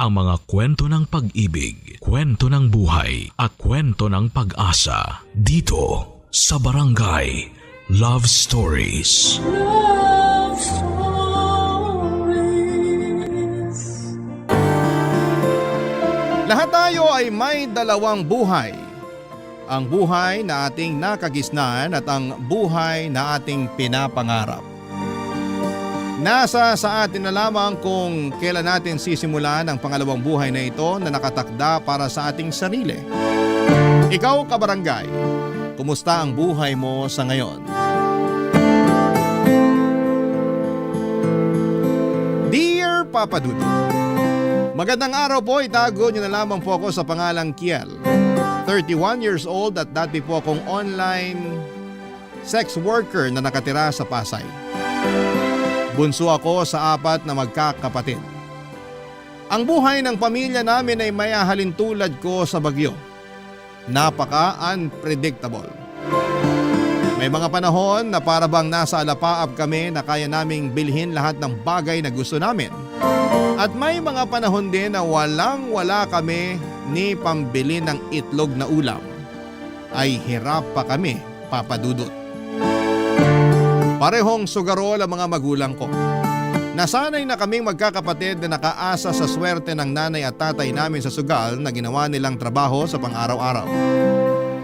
ang mga kwento ng pag-ibig, kwento ng buhay at kwento ng pag-asa dito sa Barangay Love Stories. Love Stories. Lahat tayo ay may dalawang buhay. Ang buhay na ating nakagisnan at ang buhay na ating pinapangarap. Nasa sa atin na lamang kung kailan natin sisimulan ang pangalawang buhay na ito na nakatakda para sa ating sarili. Ikaw, kabarangay, kumusta ang buhay mo sa ngayon? Dear Papa Dudu, magandang araw po, itago niyo na lamang po ako sa pangalang Kiel. 31 years old at dati po akong online sex worker na nakatira sa Pasay. Bunso ako sa 4 na magkakapatid. Ang buhay ng pamilya namin ay may ahalintulad ko sa bagyo. Napaka-unpredictable. May mga panahon na para bang nasa alapaap kami na kaya naming bilhin lahat ng bagay na gusto namin. At may mga panahon din na walang-wala kami ni pambili ng itlog na ulam. Ay hirap pa kami, Papa Dudut. Parehong sugarol ang mga magulang ko. Nasanay na kaming magkakapatid na nakaasa sa swerte ng nanay at tatay namin sa sugal na ginawa nilang trabaho sa pang-araw-araw.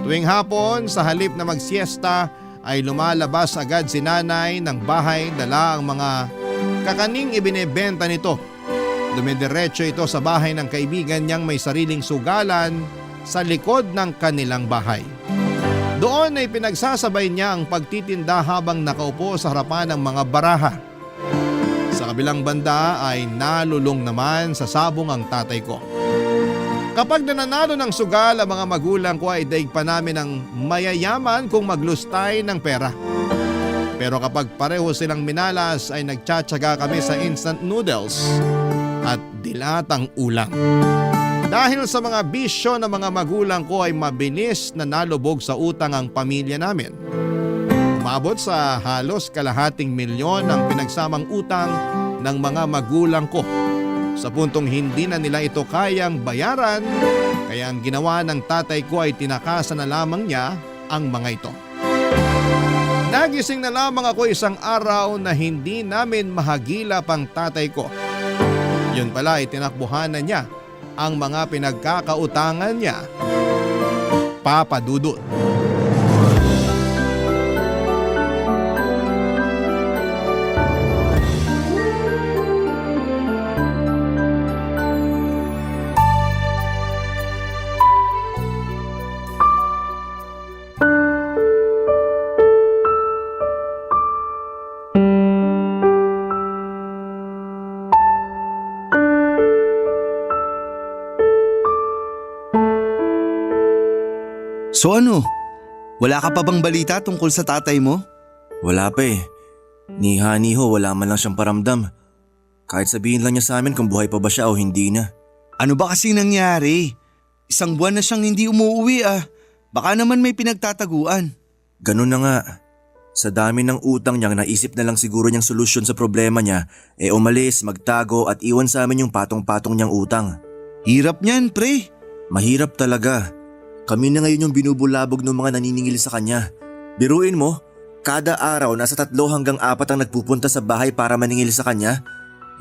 Tuwing hapon, sa halip na magsiesta, ay lumalabas agad si nanay ng bahay, dala ang mga kakaning ibinebenta nito. Dumidiretso ito sa bahay ng kaibigan niyang may sariling sugalan sa likod ng kanilang bahay. Doon ay pinagsasabay niya ang pagtitinda habang nakaupo sa harapan ng mga baraha. Sa kabilang banda ay nalulong naman sa sabong ang tatay ko. Kapag nananalo ng sugal ang mga magulang ko ay daig pa namin ng mayayaman kung maglustay ng pera. Pero kapag pareho silang minalas ay nagtsatsaga kami sa instant noodles at dilatang ulam. Dahil sa mga bisyo ng mga magulang ko ay mabilis na nalubog sa utang ang pamilya namin. Umabot sa halos kalahating milyon ang pinagsamang utang ng mga magulang ko. Sa puntong hindi na nila ito kayang bayaran, kaya ang ginawa ng tatay ko ay tinakasan na lamang niya ang mga ito. Nagising na lamang ako isang araw na hindi namin mahagila pang tatay ko. Yun pala ay tinakbuhan na niya ang mga pinagkakautangan niya, Papa Dudut. So ano? Wala ka pa bang balita tungkol sa tatay mo? Wala pa eh. Ni Honey ho, wala man lang siyang paramdam. Kahit sabihin lang niya sa amin kung buhay pa ba siya o hindi na. Ano ba kasi nangyari? 1 buwan na siyang hindi umuwi ah. Baka naman may pinagtataguan. Ganun na nga. Sa dami ng utang niya, naisip na lang siguro niyang solusyon sa problema niya, umalis, magtago at iwan sa amin yung patong-patong niyang utang. Hirap niyan, pre. Mahirap talaga. Kami na ngayon yung binubulabog ng mga naniningil sa kanya. Biruin mo, kada araw nasa 3 hanggang 4 ang nagpupunta sa bahay para maningil sa kanya.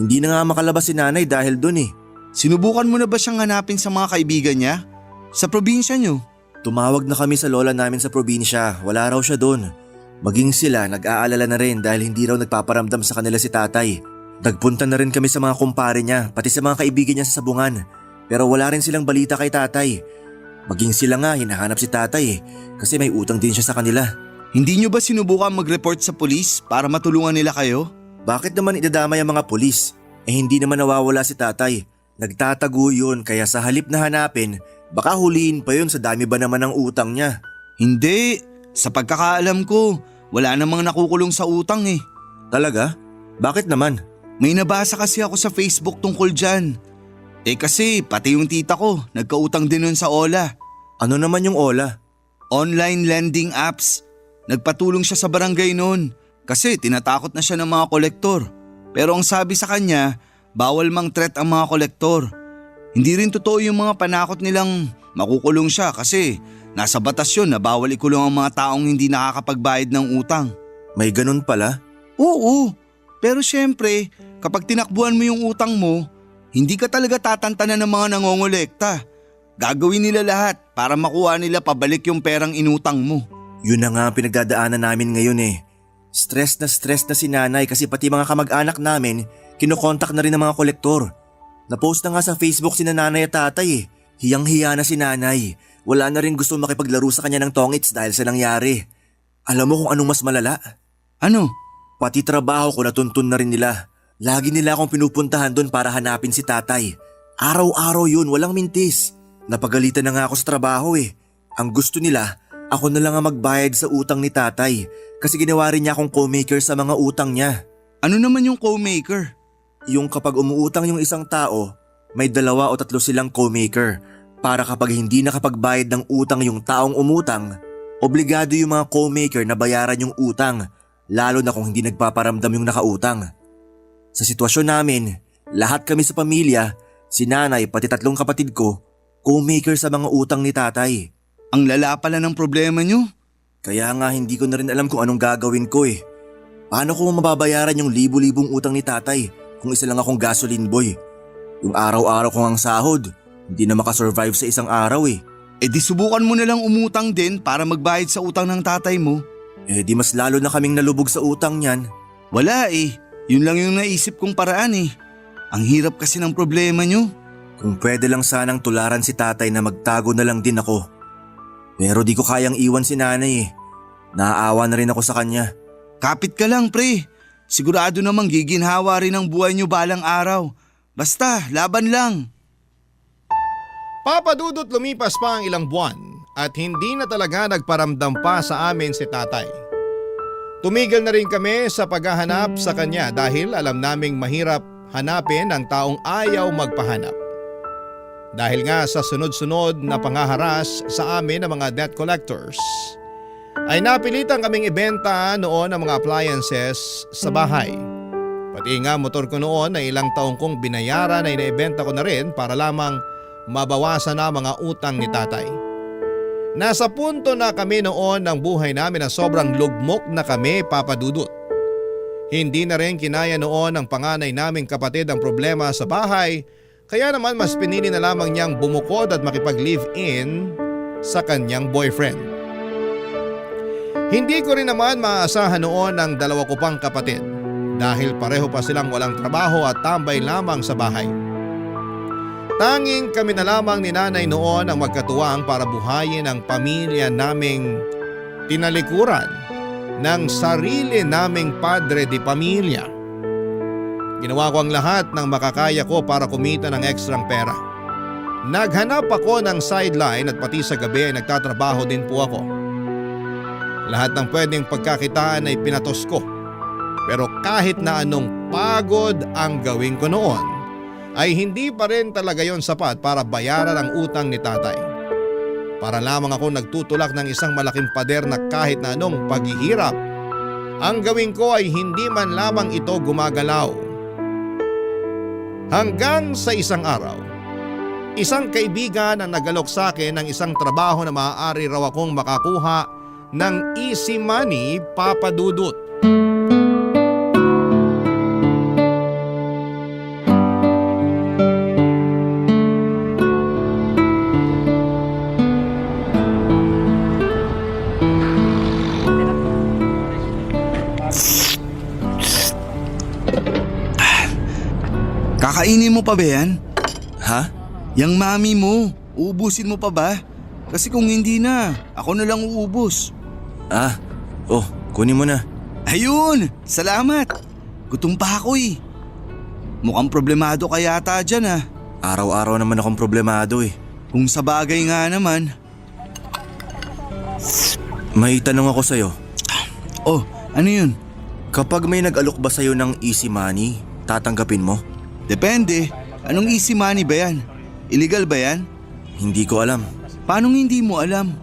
Hindi na nga makalabas si nanay dahil dun eh. Sinubukan mo na ba siyang hanapin sa mga kaibigan niya? Sa probinsya niyo? Tumawag na kami sa lola namin sa probinsya, wala raw siya dun. Maging sila nag-aalala na rin dahil hindi raw nagpaparamdam sa kanila si tatay. Nagpunta na rin kami sa mga kumpare niya, pati sa mga kaibigan niya sa sabungan. Pero wala rin silang balita kay tatay. Maging sila nga hinahanap si tatay kasi may utang din siya sa kanila. Hindi nyo ba sinubukan mag-report sa pulis para matulungan nila kayo? Bakit naman idadamay ang mga pulis? Hindi naman nawawala si tatay. Nagtatago yun kaya sa halip na hanapin, baka huliin pa yun sa dami ba naman ng utang niya. Hindi, sa pagkakaalam ko, wala namang nakukulong sa utang eh. Talaga? Bakit naman? May nabasa kasi ako sa Facebook tungkol dyan. Kasi pati yung tita ko, nagkautang din nun sa Ola. Ano naman yung Ola? Online lending apps. Nagpatulong siya sa barangay noon kasi tinatakot na siya ng mga kolektor. Pero ang sabi sa kanya, bawal mang threat ang mga kolektor. Hindi rin totoo yung mga panakot nilang makukulong siya kasi nasa batas yun na bawal ikulong ang mga taong hindi nakakapagbayad ng utang. May ganun pala? Oo, pero syempre kapag tinakbuhan mo yung utang mo, hindi ka talaga tatantanan ng mga nangongolekta. Gagawin nila lahat para makuha nila pabalik yung perang inutang mo. Yun na nga ang pinagdadaanan namin ngayon eh. Stress na si nanay kasi pati mga kamag-anak namin kinokontak na rin ng mga kolektor. Napost na nga sa Facebook si nanay at tatay eh. Hiyang-hiya na si nanay. Wala na rin gusto makipaglaro sa kanya ng tongits dahil sa nangyari. Alam mo kung anong mas malala? Ano? Pati trabaho ko natuntun na rin nila. Lagi nila akong pinupuntahan doon para hanapin si tatay. Araw-araw yun, walang mintis. Napagalitan na nga ako sa trabaho eh. Ang gusto nila, ako na lang ang magbayad sa utang ni tatay kasi ginawa rin niya akong co-maker sa mga utang niya. Ano naman yung co-maker? Yung kapag umuutang yung isang tao, may 2 o 3 silang co-maker para kapag hindi nakapagbayad ng utang yung taong umutang, obligado yung mga co-maker na bayaran yung utang, lalo na kung hindi nagpaparamdam yung nakautang. Sa sitwasyon namin, lahat kami sa pamilya, si nanay pati 3 kapatid ko, co-maker sa mga utang ni tatay. Ang lala pala ng problema nyo. Kaya nga hindi ko na rin alam kung anong gagawin ko eh. Paano ko mababayaran yung libu-libong utang ni tatay kung isa lang akong gasoline boy? Yung araw-araw kong ang sahod, hindi na makasurvive sa isang araw eh. E di subukan mo na lang umutang din para magbayad sa utang ng tatay mo. Eh di mas lalo na kaming nalubog sa utang niyan. Wala eh, yun lang yung naisip kong paraan eh. Ang hirap kasi ng problema nyo. Kung pwede lang sanang tularan si tatay na magtago na lang din ako. Pero di ko kayang iwan si nanay eh. Naaawa na rin ako sa kanya. Kapit ka lang pre. Sigurado namang giginhawa rin ang buhay nyo balang araw. Basta, laban lang. Papa Dudut, lumipas pa ang ilang buwan at hindi na talaga nagparamdam pa sa amin si tatay. Tumigil na rin kami sa paghahanap sa kanya dahil alam naming mahirap hanapin ang taong ayaw magpahanap. Dahil nga sa sunod-sunod na pangaharas sa amin ng mga debt collectors, ay napilitan kaming ibenta noon ang mga appliances sa bahay. Pati nga motor ko noon ay ilang taong kong binayaran ay naibenta ko na rin para lamang mabawasan na mga utang ni tatay. Nasa punto na kami noon ng buhay namin na sobrang lugmok na kami, Papa Dudut. Hindi na rin kinaya noon ng panganay naming kapatid ang problema sa bahay. Kaya naman mas pinili na lamang niyang bumukod at makipag-live-in sa kanyang boyfriend. Hindi ko rin naman maaasahan noon ang 2 ko pang kapatid dahil pareho pa silang walang trabaho at tambay lamang sa bahay. Tanging kami na lamang ni nanay noon ang magkatuwang para buhayin ang pamilya naming tinalikuran ng sarili naming padre di pamilya. Ginawa ko ang lahat ng makakaya ko para kumita ng ekstrang pera. Naghanap ako ng sideline at pati sa gabi ay nagtatrabaho din po ako. Lahat ng pwedeng pagkakitaan ay pinatos ko. Pero kahit na anong pagod ang gawin ko noon, ay hindi pa rin talaga yon sapat para bayaran ang utang ni tatay. Para lamang ako nagtutulak ng isang malaking pader na kahit na anong paghihirap, ang gawin ko ay hindi man lamang ito gumagalaw. Hanggang sa isang araw, isang kaibigan ang nagalok sa akin ng isang trabaho na maaari raw akong makakuha ng easy money, Papa Dudut. Kakainin mo pa ba yan? Ha? Yang mami mo, uubusin mo pa ba? Kasi kung hindi na, ako na lang uubos. Kunin mo na. Ayun, salamat. Gutom pa ako eh. Mukhang problemado ka yata dyan ah. Araw-araw naman akong problemado eh. Kung sa bagay nga naman. May tanong ako sa'yo. Oh, ano yun? Kapag may nag-alok ba sa'yo ng easy money, tatanggapin mo? Depende. Anong easy money ba yan? Illegal ba yan? Hindi ko alam. Paanong hindi mo alam?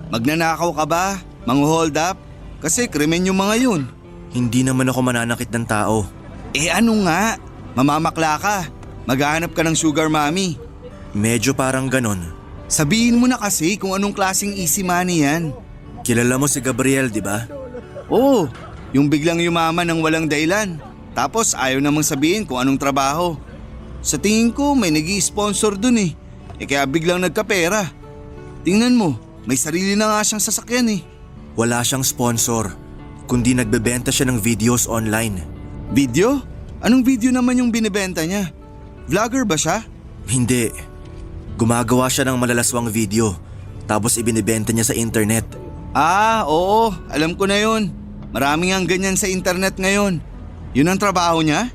Magnanakaw ka ba? Mang-hold up? Kasi krimen yung mga yun. Hindi naman ako mananakit ng tao. Eh ano nga? Mamamakla ka. Maghahanap ka ng sugar mommy. Medyo parang ganon. Sabihin mo na kasi kung anong klaseng easy money yan. Kilala mo si Gabriel, di ba? Oo, yung biglang yumaman ng walang dahilan. Tapos ayaw namang sabihin kung anong trabaho. Sa tingin ko may nag-i-sponsor dun eh. Kaya biglang nagkapera. Tingnan mo, may sarili na nga siyang sasakyan eh. Wala siyang sponsor, kundi nagbebenta siya ng videos online. Video? Anong video naman yung binibenta niya? Vlogger ba siya? Hindi. Gumagawa siya ng malalaswang video, tapos ibinibenta niya sa internet. Ah, oo. Alam ko na yun. Maraming ang ganyan sa internet ngayon. Yun ang trabaho niya?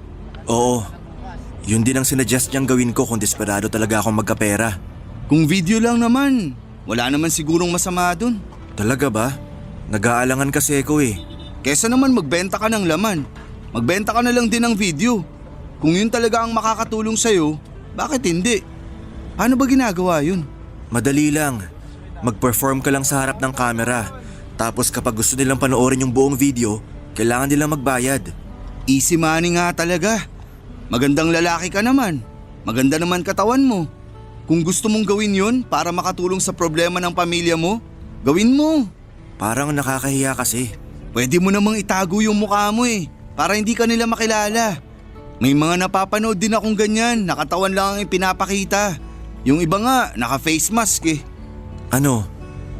Oo. Yun din ang sinuggest niyang gawin ko kung desperado talaga akong magkapera. Kung video lang naman, wala naman sigurong masama dun. Talaga ba? Nag-aalangan kasi ako eh. Kesa naman magbenta ka ng laman, magbenta ka na lang din ng video. Kung yun talaga ang makakatulong sa'yo, bakit hindi? Paano ba ginagawa yun? Madali lang. Mag-perform ka lang sa harap ng camera. Tapos kapag gusto nilang panoorin yung buong video, kailangan nilang magbayad. Easy money nga talaga. Magandang lalaki ka naman. Maganda naman katawan mo. Kung gusto mong gawin yun para makatulong sa problema ng pamilya mo, gawin mo. Parang nakakahiya kasi. Pwede mo namang itago yung mukha mo eh, para hindi ka nila makilala. May mga napapanood din akong ganyan, nakatawan lang ang ipinapakita. Yung iba nga, naka-face mask eh. Ano?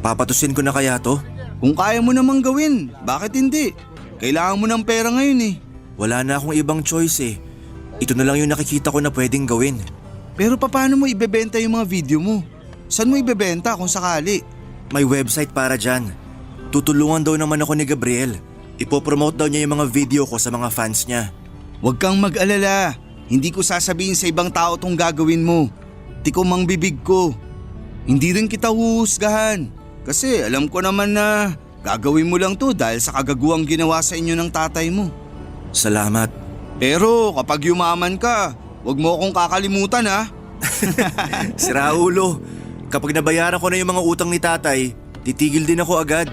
Papatusin ko na kaya to? Kung kaya mo namang gawin, bakit hindi? Kailangan mo ng pera ngayon eh. Wala na akong ibang choice eh. Ito na lang yung nakikita ko na pwedeng gawin. Pero paano mo ibebenta yung mga video mo? Saan mo ibebenta kung sakali? May website para dyan. Tutulungan daw naman ako ni Gabriel. Ipopromote daw niya yung mga video ko sa mga fans niya. Huwag kang mag-alala. Hindi ko sasabihin sa ibang tao tong gagawin mo. Tikom ang bibig ko. Hindi rin kita huhusgahan. Kasi alam ko naman na gagawin mo lang to dahil sa kagaguhang ginawa sa inyo ng tatay mo. Salamat. Pero kapag yumaman ka, huwag mo akong kakalimutan ha. Si Raulo, kapag nabayaran ko na yung mga utang ni tatay, titigil din ako agad.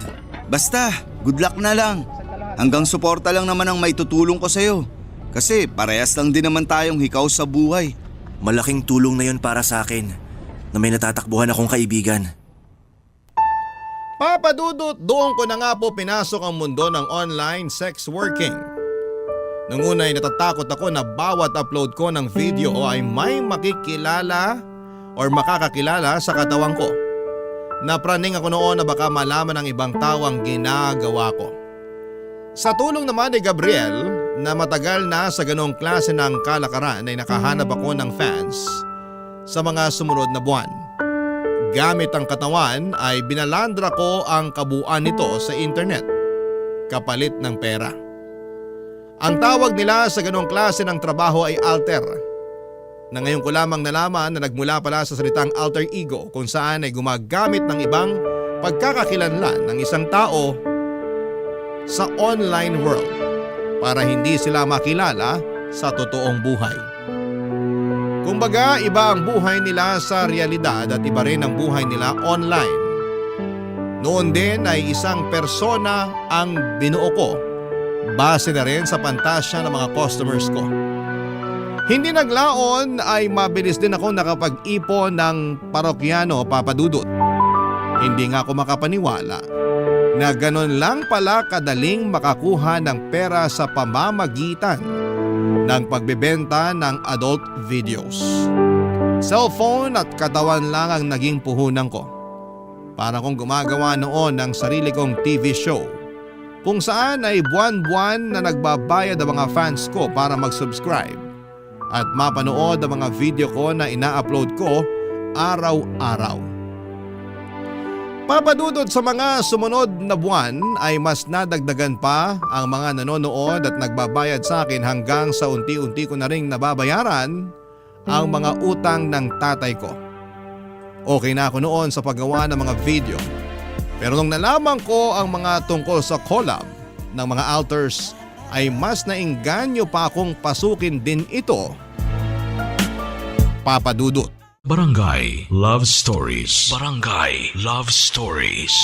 Basta, good luck na lang. Hanggang suporta lang naman ang may tutulong ko sa'yo. Kasi parehas lang din naman tayong hikaw sa buhay. Malaking tulong na yun para sa akin na may natatakbuhan akong kaibigan. Papadudot, doon ko na nga po pinasok ang mundo ng online sex working. Nung una ay natatakot ako na bawat upload ko ng video ay may makikilala or makakakilala sa katawan ko. Napraning ako noon na baka malaman ng ibang tao ang ginagawa ko. Sa tulong naman ni Gabriel na matagal na sa ganong klase ng kalakaran ay nakahanap ako ng fans sa mga sumunod na buwan. Gamit ang katawan ay binalandra ko ang kabuuan nito sa internet, kapalit ng pera. Ang tawag nila sa ganong klase ng trabaho ay alter, na ngayon ko lamang nalaman na nagmula pala sa salitang alter ego kung saan ay gumagamit ng ibang pagkakakilanlan ng isang tao sa online world para hindi sila makilala sa totoong buhay. Kumbaga, iba ang buhay nila sa realidad at iba rin ang buhay nila online. Noon din ay isang persona ang binuo ko, base na rin sa pantasya ng mga customers ko. Hindi naglaon ay mabilis din ako nakapag-ipon ng parokyano, Papadudot. Hindi nga ako makapaniwala na ganon lang pala kadaling makakuha ng pera sa pamamagitan ng pagbebenta ng adult videos. Cellphone at katawan lang ang naging puhunan ko. Para kong gumagawa noon ng sarili kong TV show kung saan ay buwan-buwan na nagbabayad ang mga fans ko para mag-subscribe at mapanood ang mga video ko na ina-upload ko araw-araw. Papadudod sa mga sumunod na buwan ay mas nadagdagan pa ang mga nanonood at nagbabayad sa akin hanggang sa unti-unti ko na ring nababayaran ang mga utang ng tatay ko. Okay na ako noon sa paggawa ng mga video. Pero nung nalaman ko ang mga tungkol sa collab ng mga alters ay mas nainganyo pa akong pasukin din ito. Papadudot. Barangay Love Stories. Barangay Love Stories.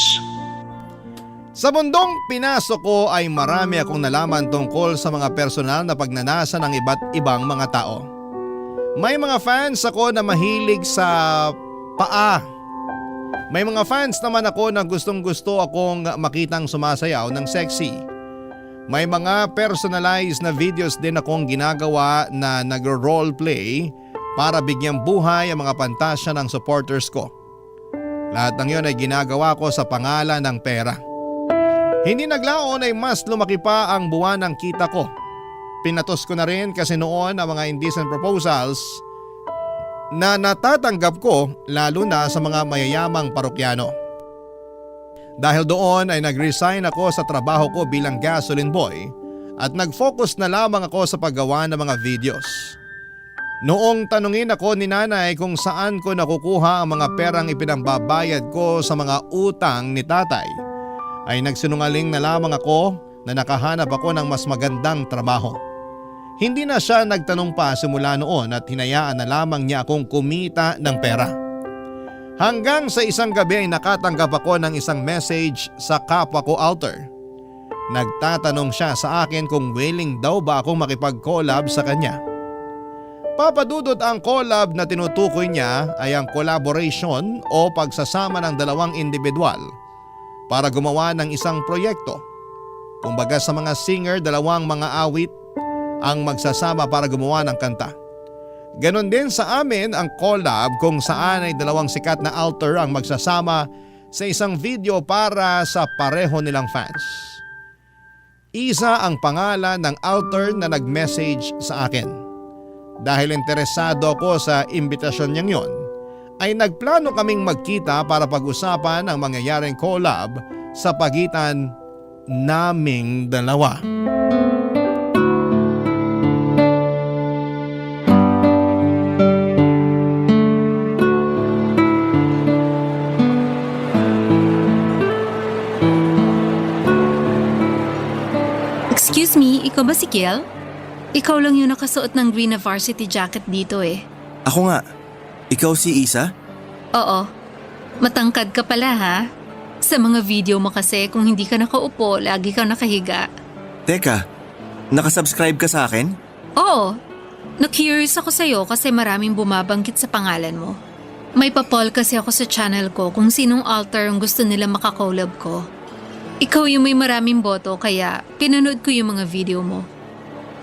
Sa mundong pinasok ko ay marami akong nalaman tungkol sa mga personal na pagnanasa ng iba't ibang mga tao. May mga fans ako na mahilig sa paa. May mga fans naman ako na gustong-gusto akong makitang sumasayaw ng sexy. May mga personalized na videos din akong ginagawa na nagro-roleplay para bigyang buhay ang mga pantasya ng supporters ko. Lahat ng yun ay ginagawa ko sa pangalan ng pera. Hindi naglaon ay mas lumaki pa ang buwan ng kita ko. Pinatos ko na rin kasi noon ang mga indecent proposals na natatanggap ko lalo na sa mga mayayamang parokyano. Dahil doon ay nag-resign ako sa trabaho ko bilang gasoline boy at nag-focus na lamang ako sa paggawa ng mga videos. Noong tanungin ako ni nanay kung saan ko nakukuha ang mga perang ipinambabayad ko sa mga utang ni tatay, ay nagsinungaling na lamang ako na nakahanap ako ng mas magandang trabaho. Hindi na siya nagtanong pa simula noon at hinayaan na lamang niya akong kumita ng pera. Hanggang sa isang gabi ay nakatanggap ako ng isang message sa kapwa ko alter. Nagtatanong siya sa akin kung willing daw ba akong makipag-collab sa kanya. Papadudot ang collab na tinutukoy niya ay ang collaboration o pagsasama ng dalawang individual para gumawa ng isang proyekto. Kumbaga sa mga singer, dalawang mga awit ang magsasama para gumawa ng kanta. Ganon din sa amin ang collab kung saan ay dalawang sikat na alter ang magsasama sa isang video para sa pareho nilang fans. Isa ang pangalan ng alter na nag-message sa akin. Dahil interesado ako sa imbitasyon niyang yon, ay nagplano kaming magkita para pag-usapan ang mangyayaring collab sa pagitan naming dalawa. Excuse me, ikaw ba si Kiel? Ikaw lang yung nakasuot ng green na varsity jacket dito eh. Ako nga. Ikaw si Isa? Oo. Matangkad ka pala ha? Sa mga video mo kasi kung hindi ka nakaupo, lagi kang nakahiga. Teka, nakasubscribe ka sa akin? Oo. Na-curious ako sa'yo kasi maraming bumabanggit sa pangalan mo. May pa-poll kasi ako sa channel ko kung sinong alter ang gusto nila makakollab ko. Ikaw yung may maraming boto kaya pinanood ko yung mga video mo.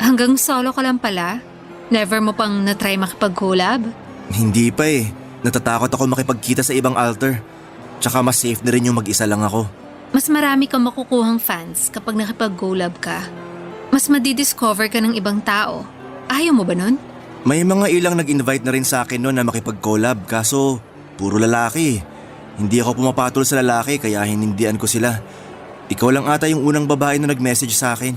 Hanggang solo ka lang pala? Never mo pang na-try makipag-collab? Hindi pa eh. Natatakot ako makipagkita sa ibang alter. Tsaka mas safe na rin yung mag-isa lang ako. Mas marami kang makukuhang fans kapag nakipag-collab ka. Mas madidiscover ka ng ibang tao. Ayaw mo ba nun? May mga ilang nag-invite na rin sa akin noon na makipag-collab kaso puro lalaki. Hindi ako pumapatol sa lalaki kaya hinindian ko sila. Ikaw lang ata yung unang babae na nag-message sa akin.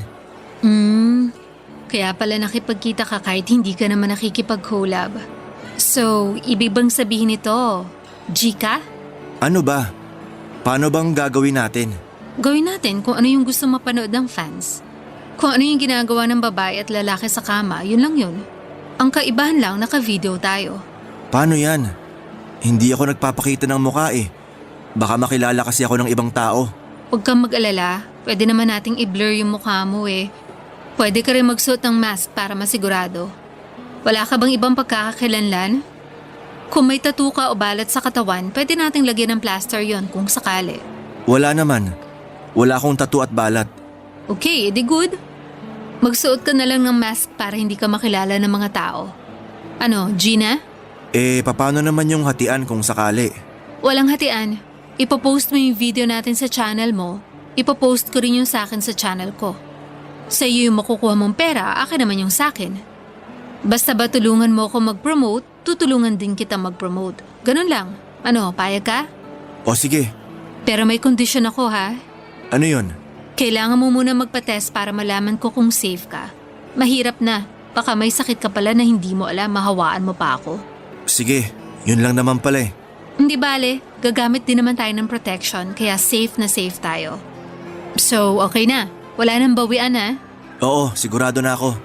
Kaya pala nakipagkita ka kahit hindi ka naman nakikipag-collab. So, ibig bang sabihin ito, G ka? Ano ba? Paano bang gagawin natin? Gawin natin kung ano yung gusto mapanood ng fans. Kung ano yung ginagawa ng babae at lalaki sa kama, yun lang yun. Ang kaibahan lang, naka-video tayo. Paano yan? Hindi ako nagpapakita ng mukha eh. Baka makilala kasi ako ng ibang tao. Huwag kang mag-alala, pwede naman nating i-blur yung mukha mo eh. Pwede ka rin magsuot ng mask para masigurado. Wala ka bang ibang pagkakakilanlan? Kung may tattoo ka o balat sa katawan, pwede nating lagyan ng plaster yon kung sakali. Wala naman. Wala akong tattoo at balat. Okay, edi good. Magsuot ka na lang ng mask para hindi ka makilala ng mga tao. Ano, Gina? Paano naman yung hatian kung sakali? Walang hatian. Ipopost mo yung video natin sa channel mo. Ipopost ko rin yung sa akin sa channel ko. Sa iyo yung makukuha mong pera, akin naman yung sa akin. Basta ba tulungan mo ako mag-promote, tutulungan din kita mag-promote. Ganun lang. Ano, payag ka? O sige. Pero may condition ako ha. Ano yun? Kailangan mo muna magpa-test para malaman ko kung safe ka. Mahirap na. Baka may sakit ka pala na hindi mo alam, mahawaan mo pa ako. Sige, yun lang naman pala eh. Hindi bale, gagamit din naman tayo ng protection kaya safe na safe tayo. So, okay na. Wala nang bawian ha? Oo, sigurado na ako.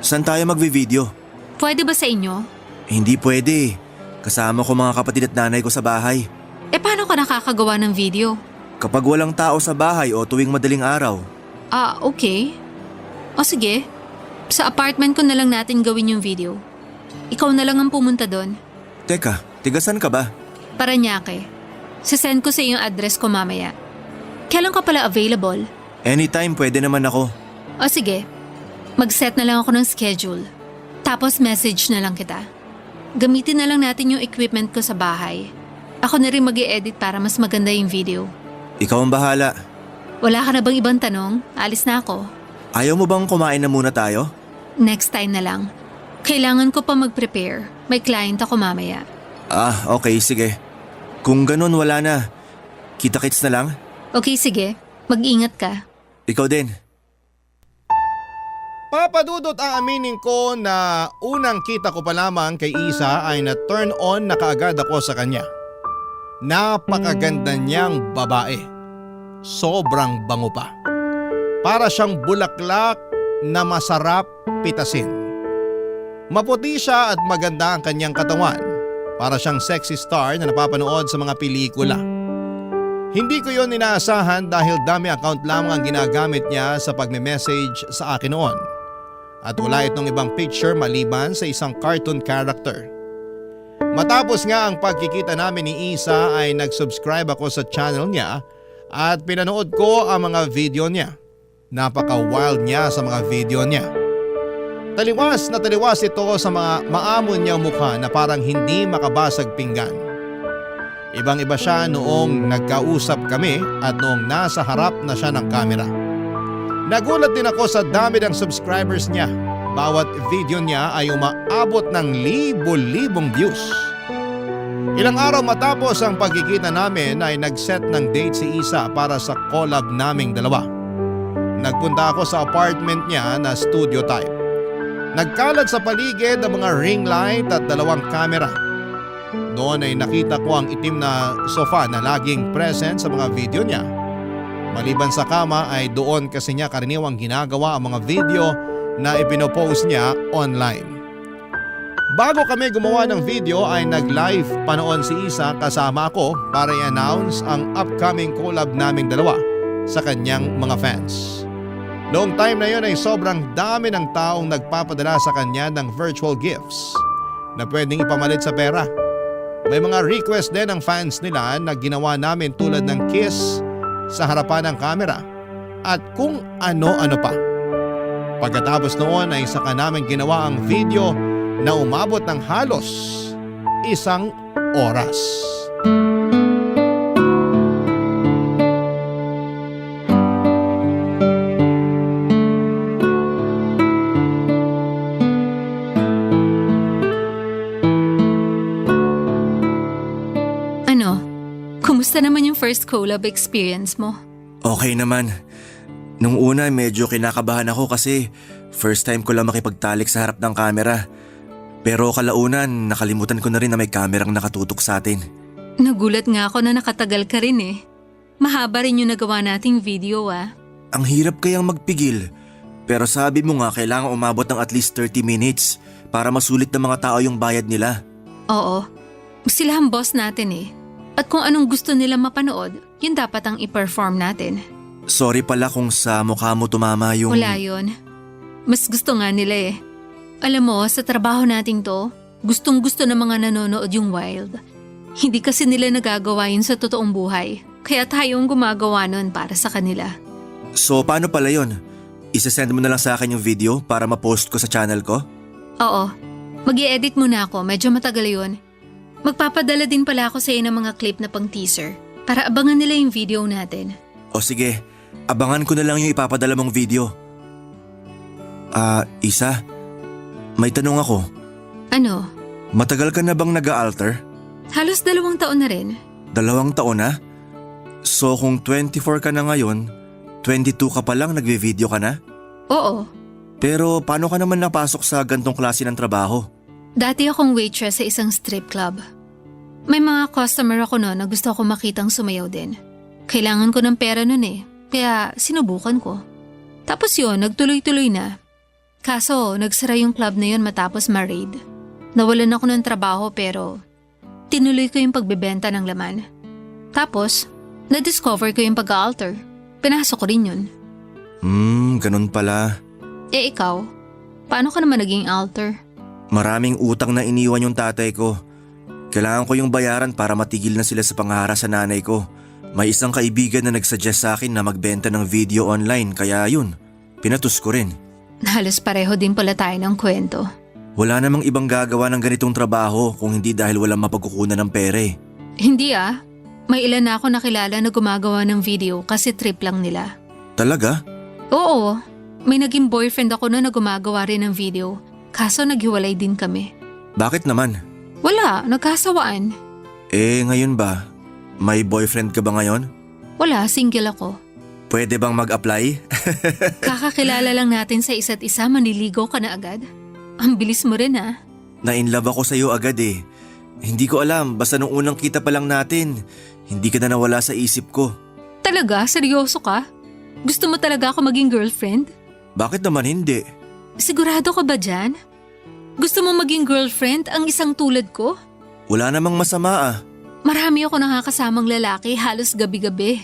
Saan tayo magvi-video? Pwede ba sa inyo? Hindi pwede. Kasama ko mga kapatid at nanay ko sa bahay. Paano ka nakakagawa ng video? Kapag walang tao sa bahay o tuwing madaling araw. Okay. O sige. Sa apartment ko na lang natin gawin yung video. Ikaw na lang ang pumunta doon. Teka, tigasan ka ba? Paranaque. Sisend ko sa iyo yung address ko mamaya. Kailan ka pala available? Anytime pwede naman ako. O sige, mag-set na lang ako ng schedule. Tapos message na lang kita. Gamitin na lang natin yung equipment ko sa bahay. Ako na rin mag-i-edit para mas maganda yung video. Ikaw ang bahala. Wala ka na bang ibang tanong? Alis na ako. Ayaw mo bang kumain na muna tayo? Next time na lang. Kailangan ko pa mag-prepare. May client ako mamaya. Okay, sige. Kung ganun, wala na. Kita-kits na lang? Okay, sige. Mag-ingat ka. Ikaw din. Papadudot ang aminin ko na unang kita ko pa lamang kay Isa ay na-turn on na kaagad ako sa kanya. Napakaganda niyang babae. Sobrang bango pa. Para siyang bulaklak na masarap pitasin. Maputi siya at maganda ang kanyang katawan. Para siyang sexy star na napapanood sa mga pelikula. Hindi ko yon inaasahan dahil dami account lamang ang ginagamit niya sa pagme-message sa akin noon. At wala itong ibang picture maliban sa isang cartoon character. Matapos nga ang pagkikita namin ni Isa ay nag-subscribe ako sa channel niya at pinanood ko ang mga video niya. Napaka-wild niya sa mga video niya. Taliwas na taliwas ito sa mga maamon niyang mukha na parang hindi makabasag pinggan. Ibang-iba siya noong nagkausap kami at noong nasa harap na siya ng kamera. Nagulat din ako sa dami ng subscribers niya. Bawat video niya ay umaabot ng libo-libong views. Ilang araw matapos ang pagkikita namin ay nag-set ng date si Isa para sa collab naming dalawa. Nagpunta ako sa apartment niya na studio type. Nagkalat sa paligid ang mga ring light at dalawang kamera. Doon ay nakita ko ang itim na sofa na laging present sa mga video niya. Maliban sa kama ay doon kasi niya karaniwang ginagawa ang mga video na ipinopost niya online. Bago kami gumawa ng video ay nag-live pa noon si Isa kasama ako para i-announce ang upcoming collab naming dalawa sa kanyang mga fans. Noong time na yun ay sobrang dami ng taong nagpapadala sa kanya ng virtual gifts na pwedeng ipamalit sa pera. May mga request din ng fans nila na ginawa namin tulad ng kiss sa harapan ng kamera at kung ano-ano pa. Pagkatapos noon ay saka namin ginawa ang video na umabot ng halos 1 oras. Kumusta naman yung first collab experience mo? Okay naman. Nung una medyo kinakabahan ako kasi first time ko lang makipagtalik sa harap ng kamera. Pero kalaunan nakalimutan ko na rin na may kamerang nakatutok sa atin. Nagulat nga ako na nakatagal ka rin eh. Mahaba rin yung nagawa nating video ah. Ang hirap kayang magpigil. Pero sabi mo nga kailangan umabot ng at least 30 minutes para masulit ng mga tao yung bayad nila. Oo. Sila ang boss natin eh. At kung anong gusto nila mapanood, yun dapat ang i-perform natin. Sorry pala kung sa mukha mo tumama yung… Wala yun. Mas gusto nga nila eh. Alam mo, sa trabaho nating to, gustong gusto ng mga nanonood yung wild. Hindi kasi nila nagagawa yun sa totoong buhay. Kaya tayo ang gumagawa nun para sa kanila. So paano pala yun? Isasend mo na lang sa akin yung video para ma-post ko sa channel ko? Oo. Mag-i-edit muna ako, medyo matagal yun. Magpapadala din pala ako sa iyo ng mga clip na pang teaser para abangan nila yung video natin. O sige, abangan ko na lang yung ipapadala mong video. Isa, may tanong ako. Ano? Matagal ka na bang nag-a-alter? Halos 2 taon na rin. 2 taon na? So kung 24 ka na ngayon, 22 ka pa lang nagve-video ka na? Oo. Pero paano ka naman napasok sa gantong klase ng trabaho? Dati akong waitress sa isang strip club. May mga customer ako noon na gusto ko makitang sumayaw din. Kailangan ko ng pera noon eh, kaya sinubukan ko. Tapos yun, nagtuloy-tuloy na. Kaso, nagsara yung club na yun matapos ma-raid. Nawalan ako ng trabaho pero tinuloy ko yung pagbebenta ng laman. Tapos, na-discover ko yung pag-alter. Pinasok ko rin yun. Ganun pala. Eh ikaw, paano ka naman naging alter? Maraming utang na iniwan yung tatay ko. Kailangan ko yung bayaran para matigil na sila sa panghara sa nanay ko. May isang kaibigan na nagsuggest sa akin na magbenta ng video online kaya yun, pinatus ko rin. Halos pareho din pala tayo ng kwento. Wala namang ibang gagawa ng ganitong trabaho kung hindi dahil walang mapagkukunan ng pere. Hindi ah. May ilan na ako nakilala na gumagawa ng video kasi trip lang nila. Talaga? Oo. May naging boyfriend ako na gumagawa rin ng video. Kaso naghiwalay din kami. Bakit naman? Wala, nagkasawaan. Ngayon ba? May boyfriend ka ba ngayon? Wala, single ako. Pwede bang mag-apply? Kakakilala lang natin sa isa't isa, manliligaw ka na agad. Ang bilis mo rin ah. Na-inlove ako sa'yo agad eh. Hindi ko alam, basta nung unang kita pa lang natin, hindi ka na nawala sa isip ko. Talaga? Seryoso ka? Gusto mo talaga ako maging girlfriend? Bakit naman hindi? Sigurado ka ba dyan? Gusto mo maging girlfriend ang isang tulad ko? Wala namang masama ah. Marami ako nakakasamang lalaki halos gabi-gabi.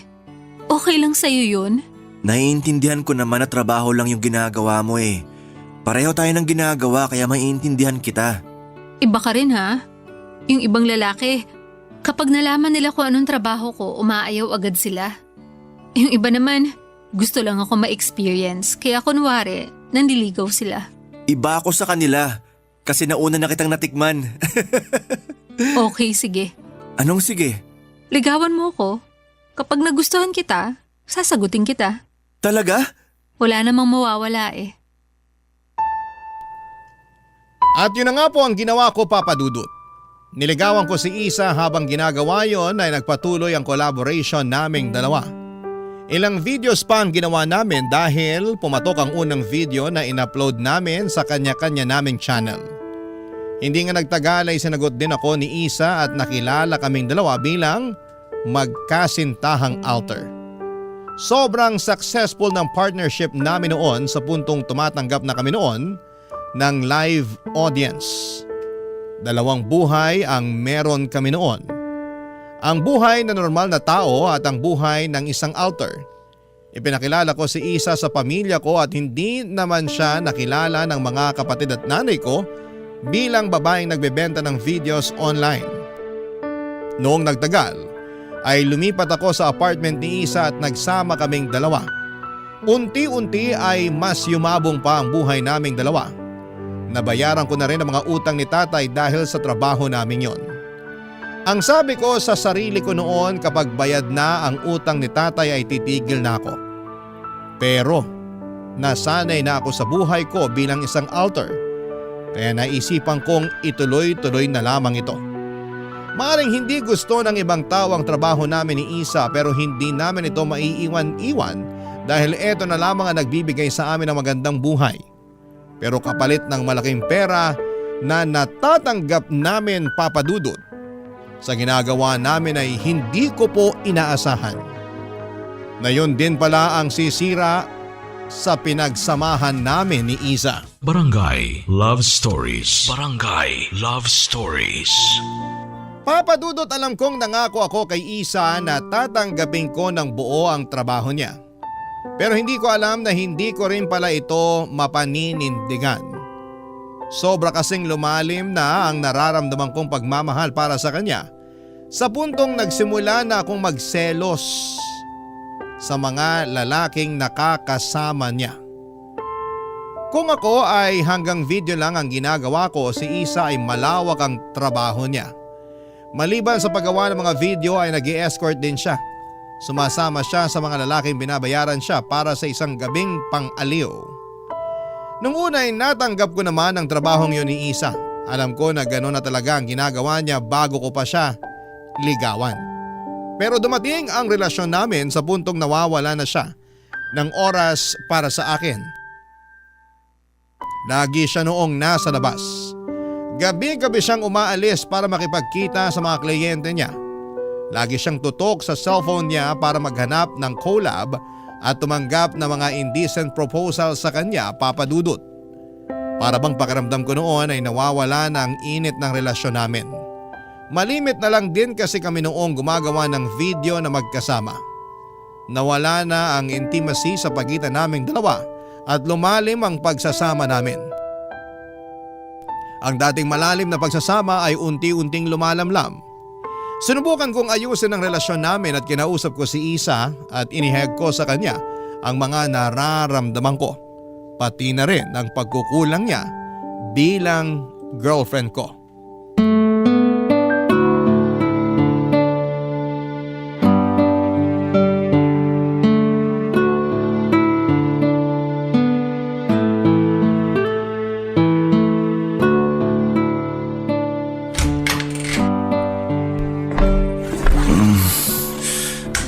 Okay lang sa'yo yun? Naiintindihan ko naman na trabaho lang yung ginagawa mo eh. Pareho tayo ng ginagawa kaya maiintindihan kita. Iba ka rin ha? Yung ibang lalaki, kapag nalaman nila kung anong trabaho ko, umaayaw agad sila. Yung iba naman, gusto lang ako ma-experience kaya kunwari, nandiligaw sila. Iba ako sa kanila kasi nauna na kitang natikman. Okay, sige. Anong sige? Ligawan mo ko. Kapag nagustuhan kita, sasagutin kita. Talaga? Wala namang mawawala eh. At yun na nga po ang ginawa ko, Papa Dudut. Niligawan ko si Isa habang ginagawa yon ay nagpatuloy ang collaboration naming dalawa. Ilang videos pa ang ginawa namin dahil pumatok ang unang video na in-upload namin sa kanya-kanya naming channel. Hindi nga nagtagal ay sinagot din ako ni Isa at nakilala kaming dalawa bilang magkasintahang alter. Sobrang successful ng partnership namin noon sa puntong tumatanggap na kami noon ng live audience. 2 buhay ang meron kami noon. Ang buhay na normal na tao at ang buhay ng isang alter. Ipinakilala ko si Isa sa pamilya ko at hindi naman siya nakilala ng mga kapatid at nanay ko bilang babaeng nagbebenta ng videos online. Noong nagtagal ay lumipat ako sa apartment ni Isa at nagsama kaming dalawa. Unti-unti ay mas yumabong pa ang buhay naming dalawa. Nabayaran ko na rin ang mga utang ni tatay dahil sa trabaho namin yon. Ang sabi ko sa sarili ko noon kapag bayad na ang utang ni tatay ay titigil na ako. Pero nasanay na ako sa buhay ko bilang isang alter kaya naisipan kong ituloy-tuloy na lamang ito. Maaring hindi gusto ng ibang tao ang trabaho namin ni Isa pero hindi namin ito maiiwan-iwan dahil ito na lamang ang nagbibigay sa amin ng magandang buhay. Pero kapalit ng malaking pera na natatanggap namin, Papa Dudut, sa ginagawa namin ay hindi ko po inaasahan. Na yun din pala ang sisira sa pinagsamahan namin ni Isa. Barangay Love Stories. Barangay Love Stories. Papa Dudut, alam kong nangako ako kay Isa na tatanggapin ko ng buo ang trabaho niya. Pero hindi ko alam na hindi ko rin pala ito mapaninindigan. Sobra kasing lumalim na ang nararamdaman kong pagmamahal para sa kanya sa puntong nagsimula na akong magselos sa mga lalaking nakakasama niya. Kung ako ay hanggang video lang ang ginagawa ko, si Isa ay malawak ang trabaho niya. Maliban sa paggawa ng mga video ay nag-i-escort din siya. Sumasama siya sa mga lalaking binabayaran siya para sa isang gabing pang-aliw. Nung una ay natanggap ko naman ang trabahong yun ni Isa. Alam ko na gano'n na talaga ang ginagawa niya bago ko pa siya ligawan. Pero dumating ang relasyon namin sa puntong nawawala na siya ng oras para sa akin. Lagi siya noong nasa labas. Gabi-gabi siyang umaalis para makipagkita sa mga kliyente niya. Lagi siyang tutok sa cellphone niya para maghanap ng collab at tumanggap ng mga indecent proposal sa kanya, Papa Dudut. Para bang pakiramdam ko noon ay nawawala na ang init ng relasyon namin. Malimit na lang din kasi kami noong gumagawa ng video na magkasama. Nawala na ang intimacy sa pagitan naming dalawa at lumalim ang pagsasama namin. Ang dating malalim na pagsasama ay unti-unting lumalamlam. Sinubukan kong ayusin ang relasyon namin at kinausap ko si Isa at inihayag ko sa kanya ang mga nararamdaman ko. Pati na rin ang pagkukulang niya bilang girlfriend ko.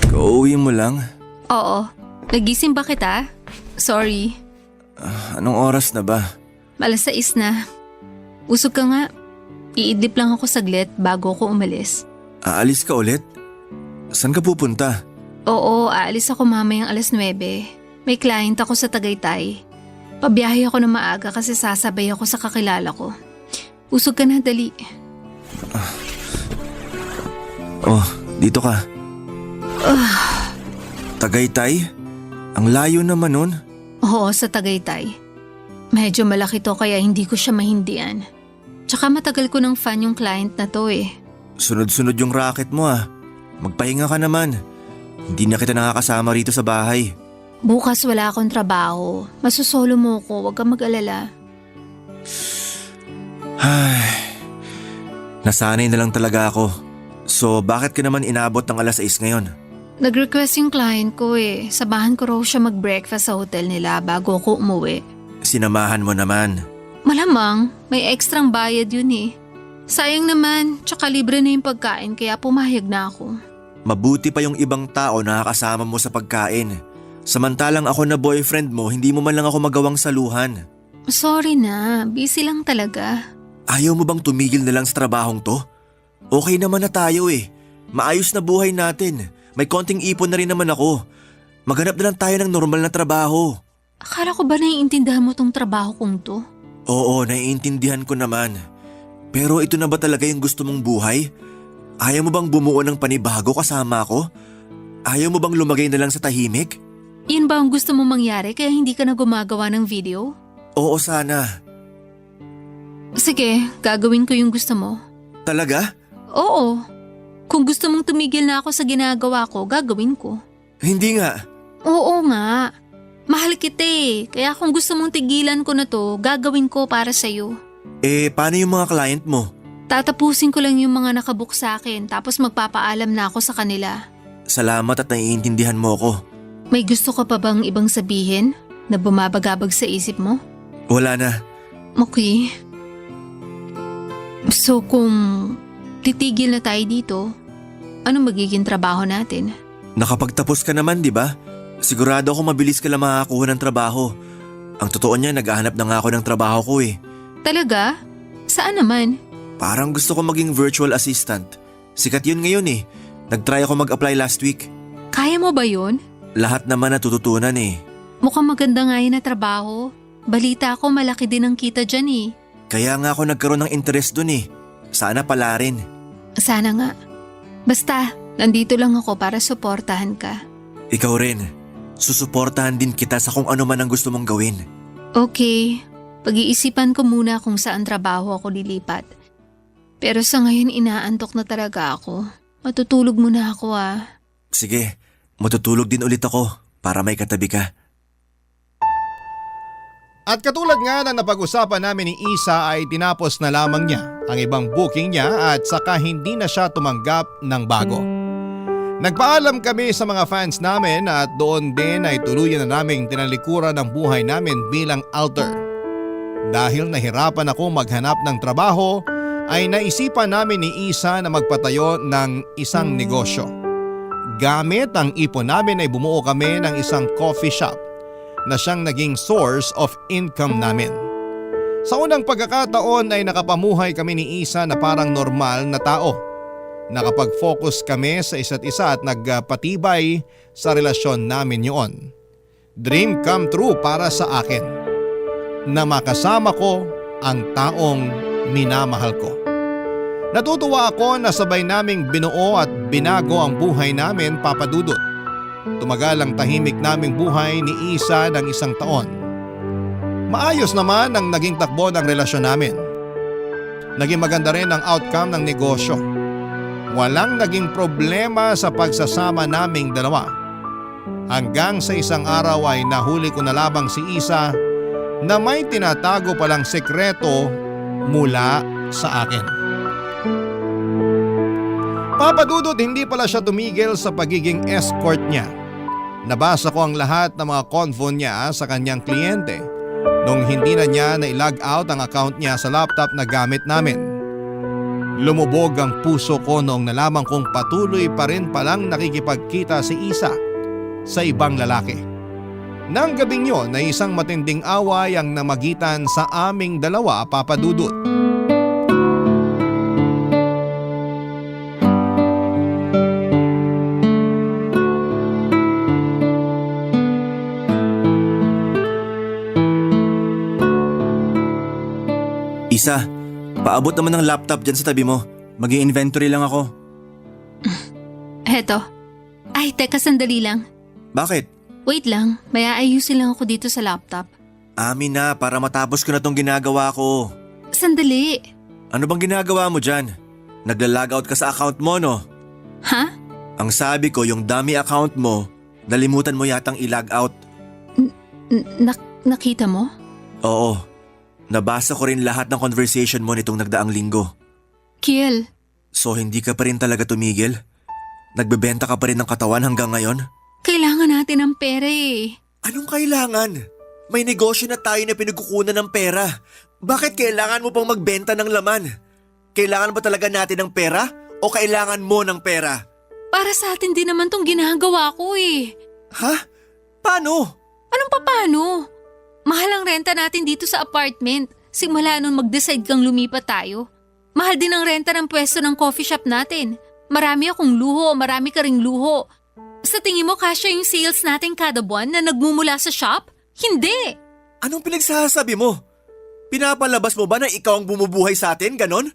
Kauwi mo lang? Oo. Nagising ba kita? Sorry. Anong oras na ba? Alas 6 na. Usog ka nga. Iidlip lang ako saglit bago ako umalis. Aalis ka ulit? Saan ka pupunta? Oo, aalis ako mamayang alas 9. May client ako sa Tagaytay. Pabiyahe ako na maaga kasi sasabay ako sa kakilala ko. Usog ka na, dali. Oh, dito ka. Tagaytay? Ang layo naman nun. Oo, sa Tagaytay. Medyo malaki to kaya hindi ko siya mahindian. Tsaka matagal ko ng fan yung client na to eh. Sunod-sunod yung racket mo ah. Magpahinga ka naman. Hindi na kita nakakasama rito sa bahay. Bukas wala akong trabaho. Masusolo mo ko, huwag kang mag-alala. Ay, nasanay na lang talaga ako. So bakit ka naman inabot ng alas 6 ngayon? Nag-request yung client ko eh. Sabahan ko raw siya mag-breakfast sa hotel nila bago ako umuwi. Sinamahan mo naman. Malamang, may ekstrang bayad yun eh. Sayang naman, tsaka libre na yung pagkain kaya pumayag na ako. Mabuti pa yung ibang tao na nakakasama mo sa pagkain. Samantalang ako na boyfriend mo, hindi mo man lang ako magawang saluhan. Sorry na, busy lang talaga. Ayaw mo bang tumigil na lang sa trabahong to? Okay naman na tayo eh. Maayos na buhay natin. May konting ipon na rin naman ako. Maghanap na lang tayo ng normal na trabaho. Akala ko ba naiintindihan mo tong trabaho kong to? Oo, naiintindihan ko naman. Pero ito na ba talaga yung gusto mong buhay? Ayaw mo bang bumuo ng panibago kasama ko? Ayaw mo bang lumagay na lang sa tahimik? Yun ba ang gusto mo mangyari kaya hindi ka na gumagawa ng video? Oo sana. Sige, gagawin ko yung gusto mo. Talaga? Oo. Kung gusto mong tumigil na ako sa ginagawa ko, gagawin ko. Hindi nga. Oo nga. Mahal kita eh. Kaya kung gusto mong tigilan ko na to, gagawin ko para sa'yo. Paano yung mga client mo? Tatapusin ko lang yung mga nakabook sa akin tapos magpapaalam na ako sa kanila. Salamat at naiintindihan mo ako. May gusto ka pa bang ibang sabihin na bumabagabag sa isip mo? Wala na. Okay. So kung titigil na tayo dito, ano magiging trabaho natin? Nakapagtapos ka naman, di ba? Sigurado ako mabilis ka lang makakakuha ng trabaho. Ang totoo niya, naghahanap na nga ako ng trabaho ko eh. Talaga? Saan naman? Parang gusto ko maging virtual assistant. Sikat yun ngayon eh. Nag-try ako mag-apply last week. Kaya mo ba yun? Lahat naman natututunan eh. Mukhang maganda nga yun na trabaho. Balita ko malaki din ang kita dyan eh. Kaya nga ako nagkaroon ng interest dun eh. Sana pala rin. Sana nga. Basta, nandito lang ako para suportahan ka. Ikaw rin. Susuportahan din kita sa kung ano man ang gusto mong gawin. Okay, pag-iisipan ko muna kung saan trabaho ako lilipat. Pero sa ngayon inaantok na talaga ako. Matutulog muna ako ah. Sige, matutulog din ulit ako para may katabi ka. At katulad nga na napag-usapan namin ni Isa ay tinapos na lamang niya ang ibang booking niya at saka hindi na siya tumanggap ng bago. Nagpaalam kami sa mga fans namin at doon din ay tuluyan na naming tinalikuran ang buhay namin bilang alter. Dahil nahirapan ako maghanap ng trabaho ay naisipan namin ni Isa na magpatayo ng isang negosyo. Gamit ang ipon namin ay bumuo kami ng isang coffee shop na siyang naging source of income namin. Sa unang pagkakataon ay nakapamuhay kami ni Isa na parang normal na tao. Nakapag-focus kami sa isa't isa at nagpatibay sa relasyon namin yun. Dream come true para sa akin na makasama ko ang taong minamahal ko. Natutuwa ako na sabay naming binuo at binago ang buhay namin, Papa Dudut. Tumagal ang tahimik naming buhay ni Isa ng 1 taon. Maayos naman ang naging takbo ng relasyon namin. Naging maganda rin ang outcome ng negosyo. Walang naging problema sa pagsasama naming dalawa. Hanggang sa isang araw ay nahuli ko na labang si Isa na may tinatago palang sekreto mula sa akin. Papa Dudut, hindi pala siya tumigil sa pagiging escort niya. Nabasa ko ang lahat ng mga convo niya sa kanyang kliyente nung hindi na niya na-log out ang account niya sa laptop na gamit namin. Lumubog ang puso ko noong nalaman kong patuloy pa rin palang nakikipagkita si Isa sa ibang lalaki. Nang gabing yon ay isang matinding away ang namagitan sa aming dalawa, Papa Dudut. Isa, paabot naman ng laptop dyan sa tabi mo. Mag-i-inventory lang ako. Heto. Ay, teka sandali lang. Bakit? Wait lang, may aayusin lang ako dito sa laptop. Amin na, para matapos ko na tong ginagawa ko. Sandali. Ano bang ginagawa mo dyan? Nagla-logout ka sa account mo, no? Ha? Ang sabi ko, yung dummy account mo, nalimutan mo yatang i-logout. Nakita mo? Oo. Nabasa ko rin lahat ng conversation mo nitong nagdaang linggo. Kiel. So hindi ka pa rin talaga tumigil? Nagbebenta ka pa rin ng katawan hanggang ngayon? Kailangan natin ng pera eh. Anong kailangan? May negosyo na tayo na pinagkukunan ng pera. Bakit kailangan mo pang magbenta ng laman? Kailangan ba talaga natin ng pera o kailangan mo ng pera? Para sa atin din naman tong ginagawa ko eh. Ha? Paano? Anong paano? Mahal ang renta natin dito sa apartment. Simula nung mag-decide kang lumipat tayo. Mahal din ang renta ng pwesto ng coffee shop natin. Marami akong luho, marami ka ring luho. Sa tingin mo kasya yung sales natin kada buwan na nagmumula sa shop? Hindi! Anong pinagsasabi mo? Pinapalabas mo ba na ikaw ang bumubuhay sa atin, ganon?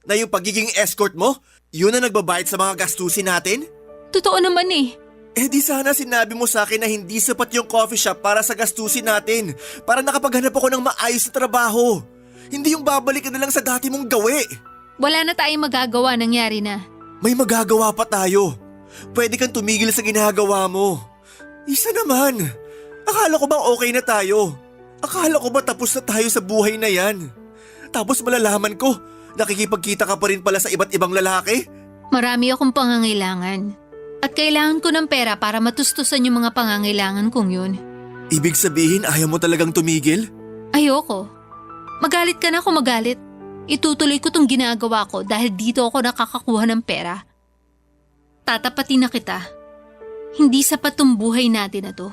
Na yung pagiging escort mo, yun na nagbabayad sa mga gastusin natin? Totoo naman eh. Eh di sana sinabi mo sa akin na hindi sapat yung coffee shop para sa gastusin natin. Para nakapaghanap ako ng maayos na trabaho. Hindi yung babalik ka na lang sa dati mong gawi. Wala na tayong magagawa, nangyari na. May magagawa pa tayo. Pwede kang tumigil sa ginagawa mo. Isa naman. Akala ko bang okay na tayo? Akala ko ba tapos na tayo sa buhay na yan? Tapos malalaman ko, nakikipagkita ka pa rin pala sa iba't ibang lalaki? Marami akong pangangailangan. At kailangan ko ng pera para matustusan yung mga pangangailangan kong yun. Ibig sabihin ayaw mo talagang tumigil? Ayoko. Magalit ka na kung magalit. Itutuloy ko tong ginagawa ko dahil dito ako nakakakuha ng pera. Tatapatin na kita. Hindi sapat tong buhay natin na to.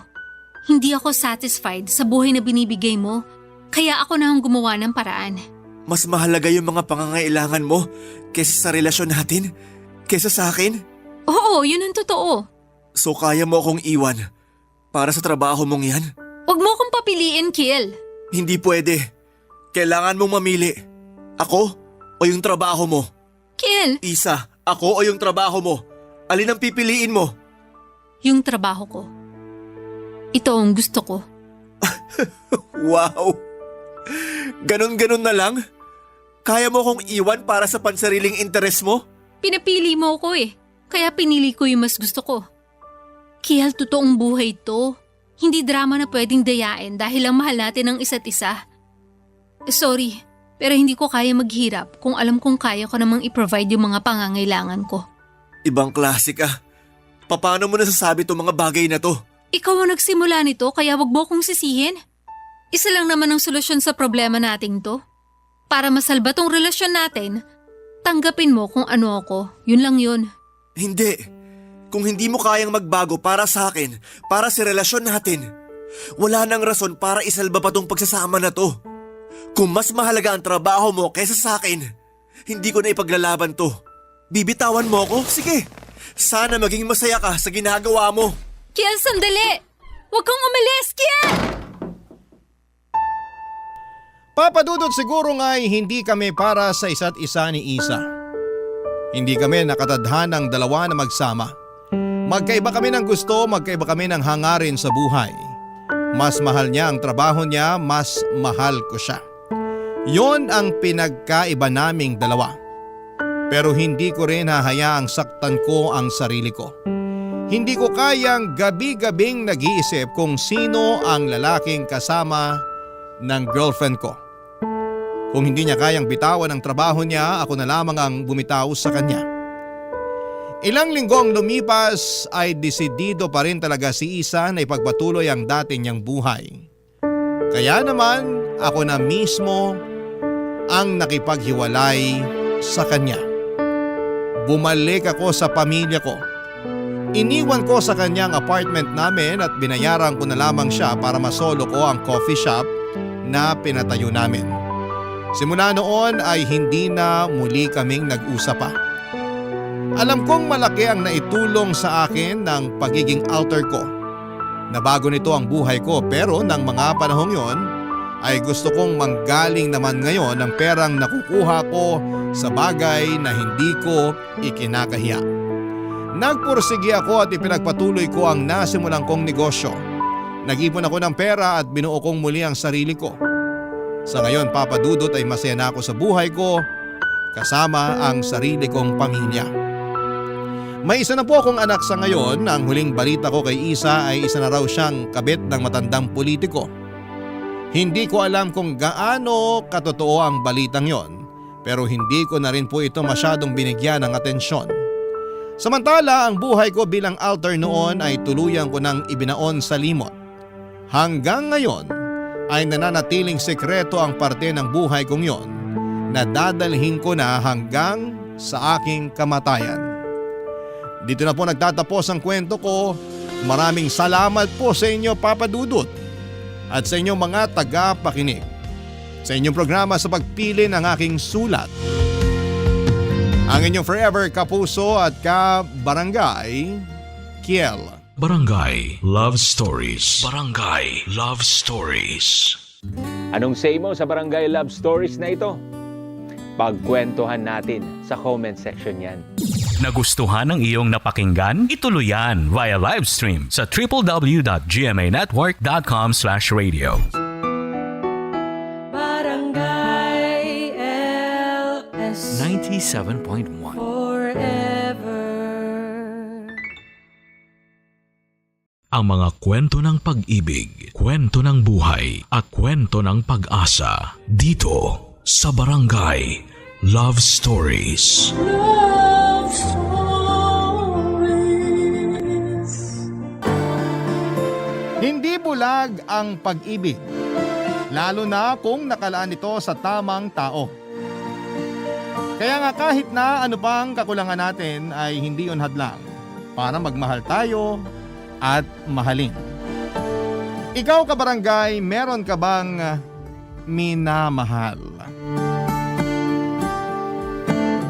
Hindi ako satisfied sa buhay na binibigay mo, kaya ako na ang gumawa ng paraan. Mas mahalaga yung mga pangangailangan mo kaysa sa relasyon natin? Kaysa sa akin? Oo, yun ang totoo. So kaya mo akong iwan para sa trabaho mong yan? Huwag mo akong papiliin, Kiel. Hindi pwede. Kailangan mong mamili. Ako o yung trabaho mo? Kiel! Isa, ako o yung trabaho mo? Alin ang pipiliin mo? Yung trabaho ko. Ito ang gusto ko. Wow! Ganon-ganon na lang? Kaya mo akong iwan para sa pansariling interes mo? Pinapili mo ko eh. Kaya pinili ko yung mas gusto ko. Kiel, totoong buhay to. Hindi drama na pwedeng dayain dahil lang mahal natin ang isa't isa. Sorry, pero hindi ko kaya maghirap kung alam kong kaya ko namang i-provide yung mga pangangailangan ko. Ibang klase ka. Paano mo nasasabi itong mga bagay na to? Ikaw ang nagsimula nito kaya wag mo kong sisihin. Isa lang naman ang solusyon sa problema nating to. Para masalba tong relasyon natin, tanggapin mo kung ano ako. Yun lang yun. Hindi. Kung hindi mo kayang magbago para sa akin, para sa relasyon natin, wala nang rason para isalba pa tong pagsasama na to. Kung mas mahalaga ang trabaho mo kaysa sa akin, hindi ko na ipaglalaban to. Bibitawan mo ako? Sige. Sana maging masaya ka sa ginagawa mo. Kiel, sandali! Huwag kang umalis, Kiel! Papa Dudut, siguro nga'y hindi kami para sa isa't isa ni Isa. Hindi kami nakatadhanang dalawa na magsama. Magkaiba kami ng gusto, magkaiba kami ng hangarin sa buhay. Mas mahal niya ang trabaho niya, mas mahal ko siya. Yon ang pinagkaiba naming dalawa. Pero hindi ko rin hahayaang saktan ko ang sarili ko. Hindi ko kayang gabi-gabing nag-iisip kung sino ang lalaking kasama ng girlfriend ko. Kung hindi niya kayang bitawan ang trabaho niya, ako na lamang ang bumitaw sa kanya. Ilang linggong lumipas ay desidido pa rin talaga si Isa na ipagpatuloy ang dati niyang buhay. Kaya naman ako na mismo ang nakipaghiwalay sa kanya. Bumalik ako sa pamilya ko. Iniwan ko sa kanyang apartment namin at binayaran ko na lamang siya para masolo ko ang coffee shop na pinatayo namin. Simula noon ay hindi na muli kaming nag-usap pa. Alam kong malaki ang naitulong sa akin ng pagiging alter ko. Nabago nito ang buhay ko pero ng mga panahong yon ay gusto kong manggaling naman ngayon ng perang nakukuha ko sa bagay na hindi ko ikinakahiya. Nagpursigi ako at ipinagpatuloy ko ang nasimulan kong negosyo. Nag-ipon ako ng pera at binuo kong muli ang sarili ko. Sa ngayon, Papa Dudut, ay masaya na ako sa buhay ko kasama ang sarili kong pamilya. May isa na po akong anak sa ngayon. Ang huling balita ko kay Isa ay isa na raw siyang kabit ng matandang politiko. Hindi ko alam kung gaano katotoo ang balitang yon, pero hindi ko na rin po ito masyadong binigyan ng atensyon. Samantala, ang buhay ko bilang alter noon ay tuluyan ko nang ibinaon sa limot. Hanggang ngayon ay nananatiling sekreto ang parte ng buhay kong yon na dadalhin ko na hanggang sa aking kamatayan. Dito na po nagtatapos ang kwento ko. Maraming salamat po sa inyo, Papa Dudut, at sa inyong mga tagapakinig sa inyong programa sa pagpili ng aking sulat. Ang inyong forever kapuso at ka-barangay, Kiel. Barangay Love Stories. Barangay Love Stories. Anong say mo sa Barangay Love Stories na ito? Pagkwentuhan natin sa comment section yan. Nagustuhan ng iyong napakinggan? Ituloy yan via live stream sa www.gmanetwork.com/radio. Barangay LS 97.1 Forever. Ang mga kwento ng pag-ibig, kwento ng buhay at kwento ng pag-asa dito sa Barangay Love Stories. Love Stories. Hindi bulag ang pag-ibig, lalo na kung nakalaan ito sa tamang tao. Kaya nga kahit na ano pang kakulangan natin ay hindi yun hadlang para magmahal tayo at mahalin. Ikaw, kabarangay, meron ka bang minamahal?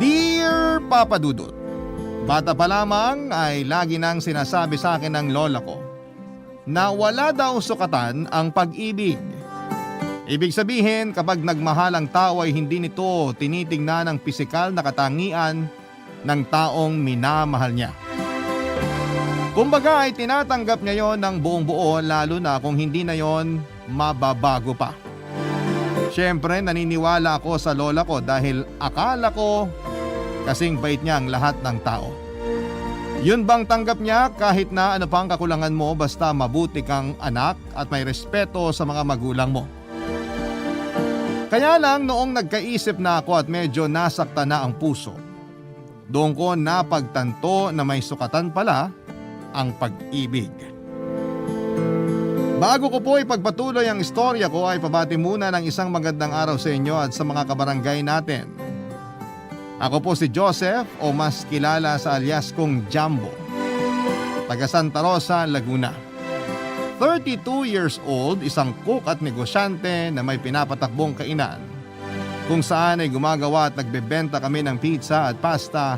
Dear Papa Dudut, bata pa lamang ay lagi nang sinasabi sa akin ng lola ko na wala daw sukatan ang pag-ibig. Ibig sabihin, kapag nagmahal ang tao ay hindi nito tinitingnan ang pisikal na katangian ng taong minamahal niya. Kumbaga ay tinatanggap niya yon ng buong buo, lalo na kung hindi na yon mababago pa. Siyempre, naniniwala ako sa lola ko dahil akala ko kasing bait niya ang lahat ng tao. Yun bang tanggap niya kahit na ano pang kakulangan mo basta mabuti kang anak at may respeto sa mga magulang mo? Kaya lang noong nagkaisip na ako at medyo nasakta na ang puso, doon ko napagtanto na may sukatan pala ang pag-ibig. Bago ko po ipagpatuloy ang istorya ko ay pabati muna ng isang magandang araw sa inyo at sa mga kabarangay natin. Ako po si Joseph o mas kilala sa alias kong Jumbo, taga Santa Rosa, Laguna. 32 years old, isang cook at negosyante na may pinapatakbong kainan kung saan ay gumagawa at nagbebenta kami ng pizza at pasta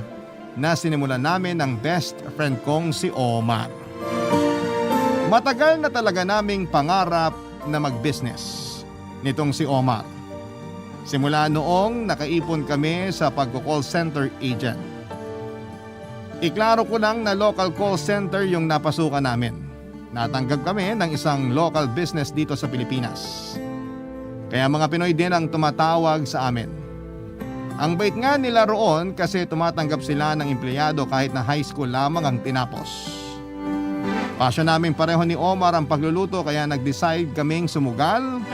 na sinimulan namin ng best friend kong si Omar. Matagal na talaga naming pangarap na mag-business nitong si Omar. Simula noong nakaipon kami sa pagko-call center agent. Iklaro ko lang na local call center yung napasukan namin. Natanggap kami ng isang local business dito sa Pilipinas. Kaya mga Pinoy din ang tumatawag sa amin. Ang bait nga nila roon kasi tumatanggap sila ng empleyado kahit na high school lamang ang tinapos. Pasyon namin pareho ni Omar ang pagluluto kaya nag-decide kaming sumugal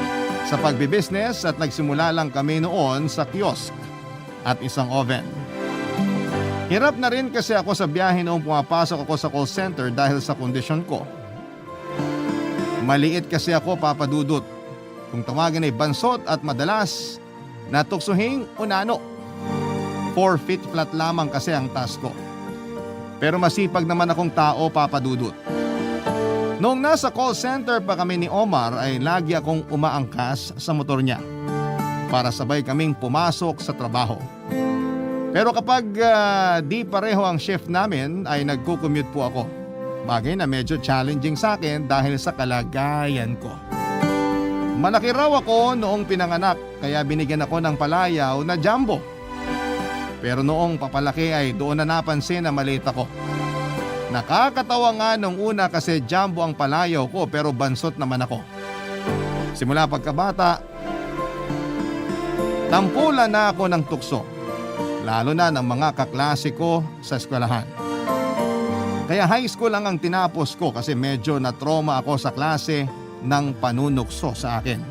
sa pagbibusiness at nagsimula lang kami noon sa kiosk at isang oven. Hirap na rin kasi ako sa biyahe noong pumapasok ako sa call center dahil sa kondisyon ko. Maliit kasi ako, Papa Dudut. Kung tawagin ay bansot at madalas natuksuhing unano. 4 feet flat lamang kasi ang taas ko. Pero masipag naman akong tao, Papa Dudut. Noong nasa call center pa kami ni Omar ay lagi akong umaangkas sa motor niya para sabay kaming pumasok sa trabaho. Pero kapag di pareho ang shift namin ay nagko-commute po ako. Bagay na medyo challenging sa akin dahil sa kalagayan ko. Malaki raw ako noong pinanganak kaya binigyan ako ng palayaw na jumbo. Pero noong papalaki ay doon na napansin na maliit ako. Nakakatawa nga nung una kasi jumbo ang palayaw ko pero bansot naman ako. Simula pagkabata, tampulan na ako ng tukso. Lalo na ng mga kaklase ko sa eskwelahan. Kaya high school lang ang tinapos ko kasi medyo na-trauma ako sa klase ng panunukso sa akin.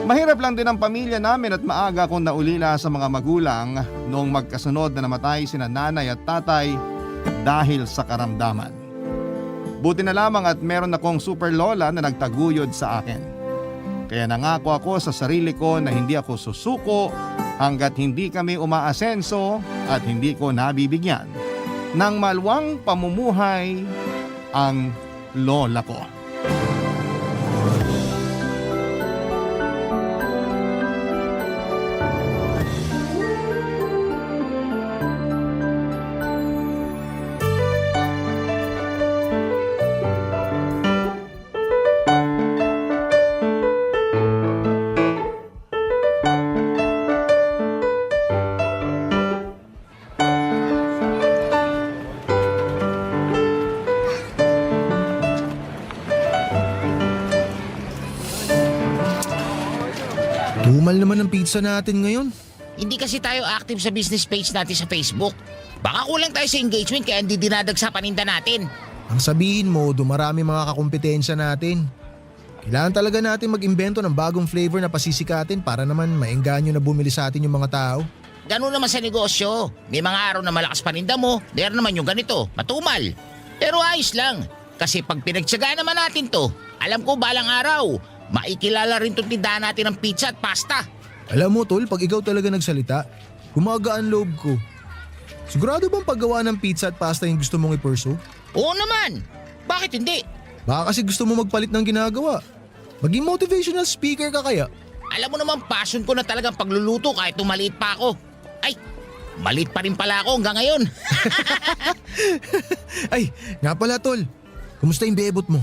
Mahirap lang din ang pamilya namin at maaga akong naulila sa mga magulang noong magkasunod na namatay sina nanay at tatay dahil sa karamdaman. Buti na lamang at meron akong super lola na nagtaguyod sa akin. Kaya nangako ako sa sarili ko na hindi ako susuko hanggat hindi kami umaasenso at hindi ko nabibigyan ng malwang pamumuhay ang lola ko. Tumal naman ang pizza natin ngayon. Hindi kasi tayo active sa business page natin sa Facebook. Baka kulang tayo sa engagement kaya hindi dinadag sa paninda natin. Ang sabihin mo, dumarami mga kakumpetensya natin. Kailangan talaga natin mag-imbento ng bagong flavor na pasisikatin para naman maengganyo na bumili sa atin yung mga tao. Ganun naman sa negosyo. May mga araw na malakas paninda mo, meron naman yung ganito, matumal. Pero ayos lang. Kasi pag pinagtsagaan naman natin to, alam ko balang araw, maikilala rin itong tindahan natin ng pizza at pasta. Alam mo tol, pag ikaw talaga nagsalita, gumagaan loob ko. Sigurado bang paggawa ng pizza at pasta yung gusto mong i-pursue? Oo naman. Bakit hindi? Baka kasi gusto mo magpalit ng ginagawa. Maging motivational speaker ka kaya? Alam mo naman passion ko na talagang pagluluto kahit maliit pa ako. Ay, maliit pa rin pala ako hanggang ngayon. Ay, nga pala tol. Kumusta yung bebot mo?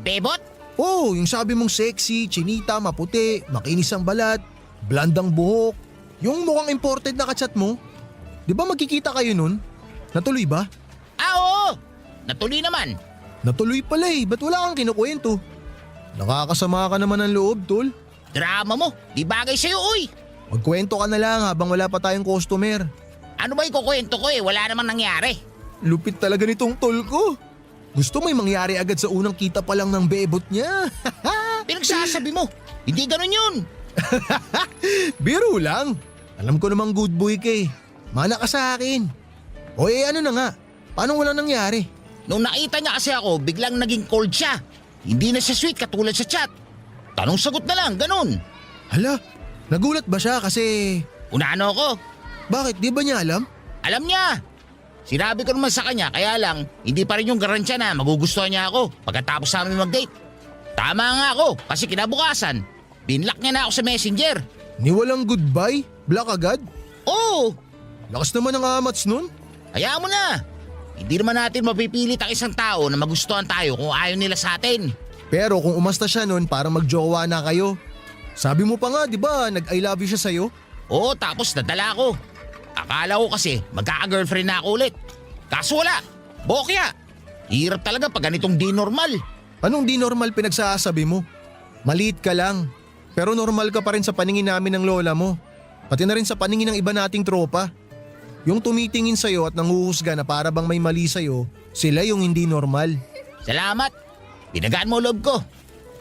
Bebot? Oh, yung sabi mong sexy, chinita, maputi, makinis ang balat, blandang buhok. Yung mukhang imported na kachat mo. Di ba magkikita kayo nun? Natuloy ba? Oo! Natuloy naman. Natuloy pala eh, ba't wala kang kinukwento? Nakakasama ka naman ng loob, tol. Drama mo, di bagay sa'yo, uy. Magkwento ka na lang habang wala pa tayong customer. Ano ba ikukwento ko eh, wala namang nangyari. Lupit talaga nitong tol ko. Gusto mo'y mangyari agad sa unang kita pa lang ng bebot niya. Pinagsasabi mo, hindi ganun yun. Biro lang. Alam ko namang good boy ka eh. Mana ka sa akin. O ano na nga, paano walang nangyari? Nung nakita niya kasi ako, biglang naging cold siya. Hindi na siya sweet katulad sa chat. Tanong-sagot na lang, ganun. Hala, nagulat ba siya kasi… Unano ako? Bakit, di ba niya alam? Alam niya. Sinabi ko naman sa kanya, kaya lang, hindi pa rin yung garansya na magugustuhan niya ako pagkatapos namin mag-date. Tama nga ako, kasi kinabukasan, binlock niya na ako sa messenger. Ni walang goodbye? Block agad? Oo, Lakas naman ang amats nun. hayaan mo na. Hindi naman natin mapipilit ang isang tao na magustuhan tayo kung ayaw nila sa atin. Pero kung umasta siya nun parang magjowa na kayo. Sabi mo pa nga, di ba, nag-I love you siya sa'yo? Oo, tapos nadala ko. Akala ko kasi magkaka-girlfriend na ako ulit. Kaso wala, bokya. Hirap talaga pag ganitong di normal. Anong di normal pinagsasabi mo? Maliit ka lang. Pero normal ka pa rin sa paningin namin ng lola mo. Pati na rin sa paningin ng iba nating tropa. Yung tumitingin sa'yo at nanguhusga na para bang may mali sa'yo, sila yung hindi normal. Salamat. Pinagaan mo loob ko.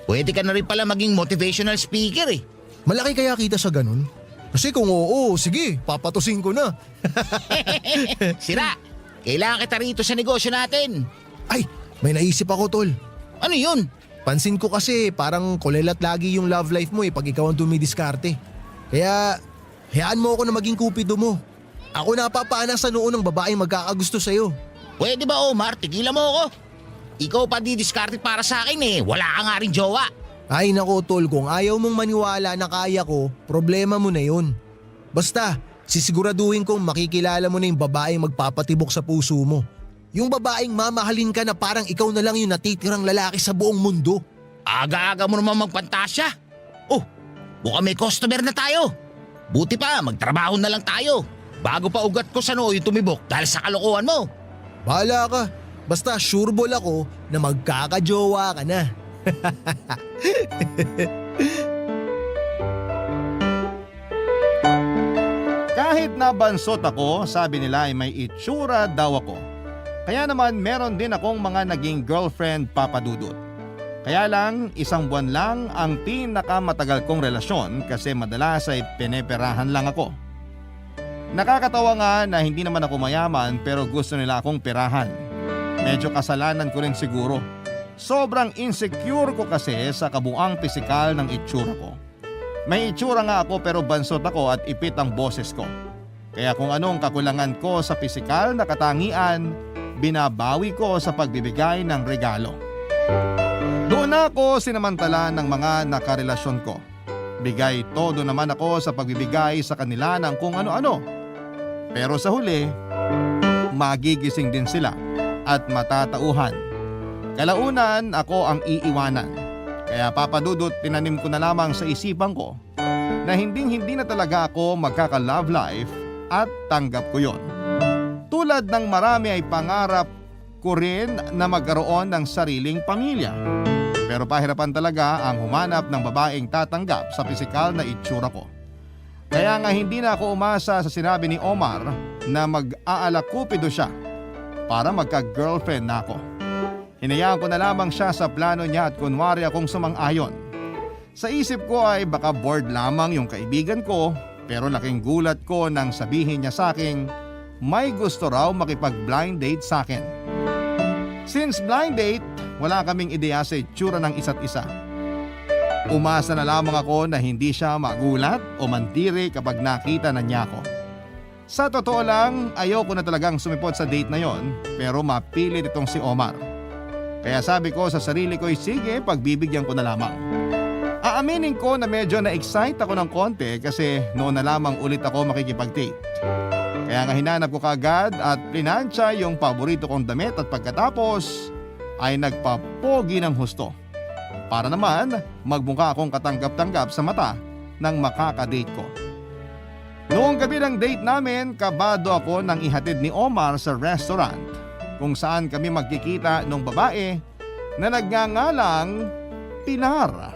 Pwede ka na rin pala maging motivational speaker eh. Malaki kaya kita sa ganun? Kasi kung oo, sige, papatusin ko na. Sira, kailangan kita rito sa negosyo natin. Ay, may naisip ako tol. Ano yun? Pansin ko kasi parang kulelat lagi yung love life mo pag ikaw ang dumidiskarte. Kaya, hayaan mo ako na maging kupido mo. Ako napapana sa noo ng babaeng magkakagusto sa'yo. Pwede ba Omar, tigilan mo ako? Ikaw pa didiskarte para sa akin eh, wala ka nga rin jowa. Ay nako tol, kung ayaw mong maniwala na kaya ko, problema mo na yun. Basta, sisiguraduhin kong makikilala mo na yung babaeng magpapatibok sa puso mo. Yung babaeng mamahalin ka na parang ikaw na lang yung natitirang lalaki sa buong mundo. Aga-aga mo naman magpantasya. Oh, mukhang may customer na tayo. Buti pa, magtrabaho na lang tayo. Bago pa ugat ko sa noo yung tumibok dahil sa kalokohan mo. Bahala ka, basta sureball ako na magkakajowa ka na. Kahit nabansot ako, sabi nila ay may itsura daw ako. Kaya naman meron din akong mga naging girlfriend papadudot. Kaya lang, 1 buwan lang ang pinakamatagal kong relasyon kasi madalas ay pineperahan lang ako. Nakakatawa nga na hindi naman ako mayaman pero gusto nila akong perahan. Medyo kasalanan ko rin siguro. Sobrang insecure ko kasi sa kabuang pisikal ng itsura ko. May itsura nga ako pero bansot ako at ipit ang boses ko. Kaya kung anong kakulangan ko sa pisikal na katangian, binabawi ko sa pagbibigay ng regalo. Doon ako sinamantala ng mga nakarelasyon ko. Bigay todo naman ako sa pagbibigay sa kanila ng kung ano-ano. Pero sa huli, magigising din sila at matatauhan. Kalaunan ako ang iiwanan. Kaya papadudot tinanim ko na lamang sa isipan ko na hindi na talaga ako magkaka-love life at tanggap ko yon. Tulad ng marami ay pangarap ko rin na magkaroon ng sariling pamilya. Pero pahirapan talaga ang humanap ng babaeng tatanggap sa pisikal na itsura ko. Kaya nga hindi na ako umasa sa sinabi ni Omar na mag-aalakupido siya para magka-girlfriend na ako. Hinayaan ko na lamang siya sa plano niya at kunwari akong sumang-ayon. Sa isip ko ay baka bored lamang yung kaibigan ko pero laking gulat ko nang sabihin niya sa akin may gusto raw makipag-blind date sa akin. Since blind date, wala kaming ideya sa itsura ng isa't isa. Umasa na lamang ako na hindi siya magulat o mandiri kapag nakita na niya ako. Sa totoo lang, ayoko na talagang sumipot sa date na yon pero mapilit itong si Omar. Kaya sabi ko sa sarili ko sige, pagbibigyan ko na lamang. Aaminin ko na medyo na-excite ako ng konti kasi noon na lamang ulit ako makikipag-date. Kaya nga hinanap ko kaagad at plinansya yung paborito kong damit at pagkatapos ay nagpapogi ng husto. Para naman magmukha akong katanggap-tanggap sa mata ng makakadate ko. Noong gabi ng date namin, kabado ako nang ihatid ni Omar sa restaurant kung saan kami magkikita ng babae na nagngangalang Pilar.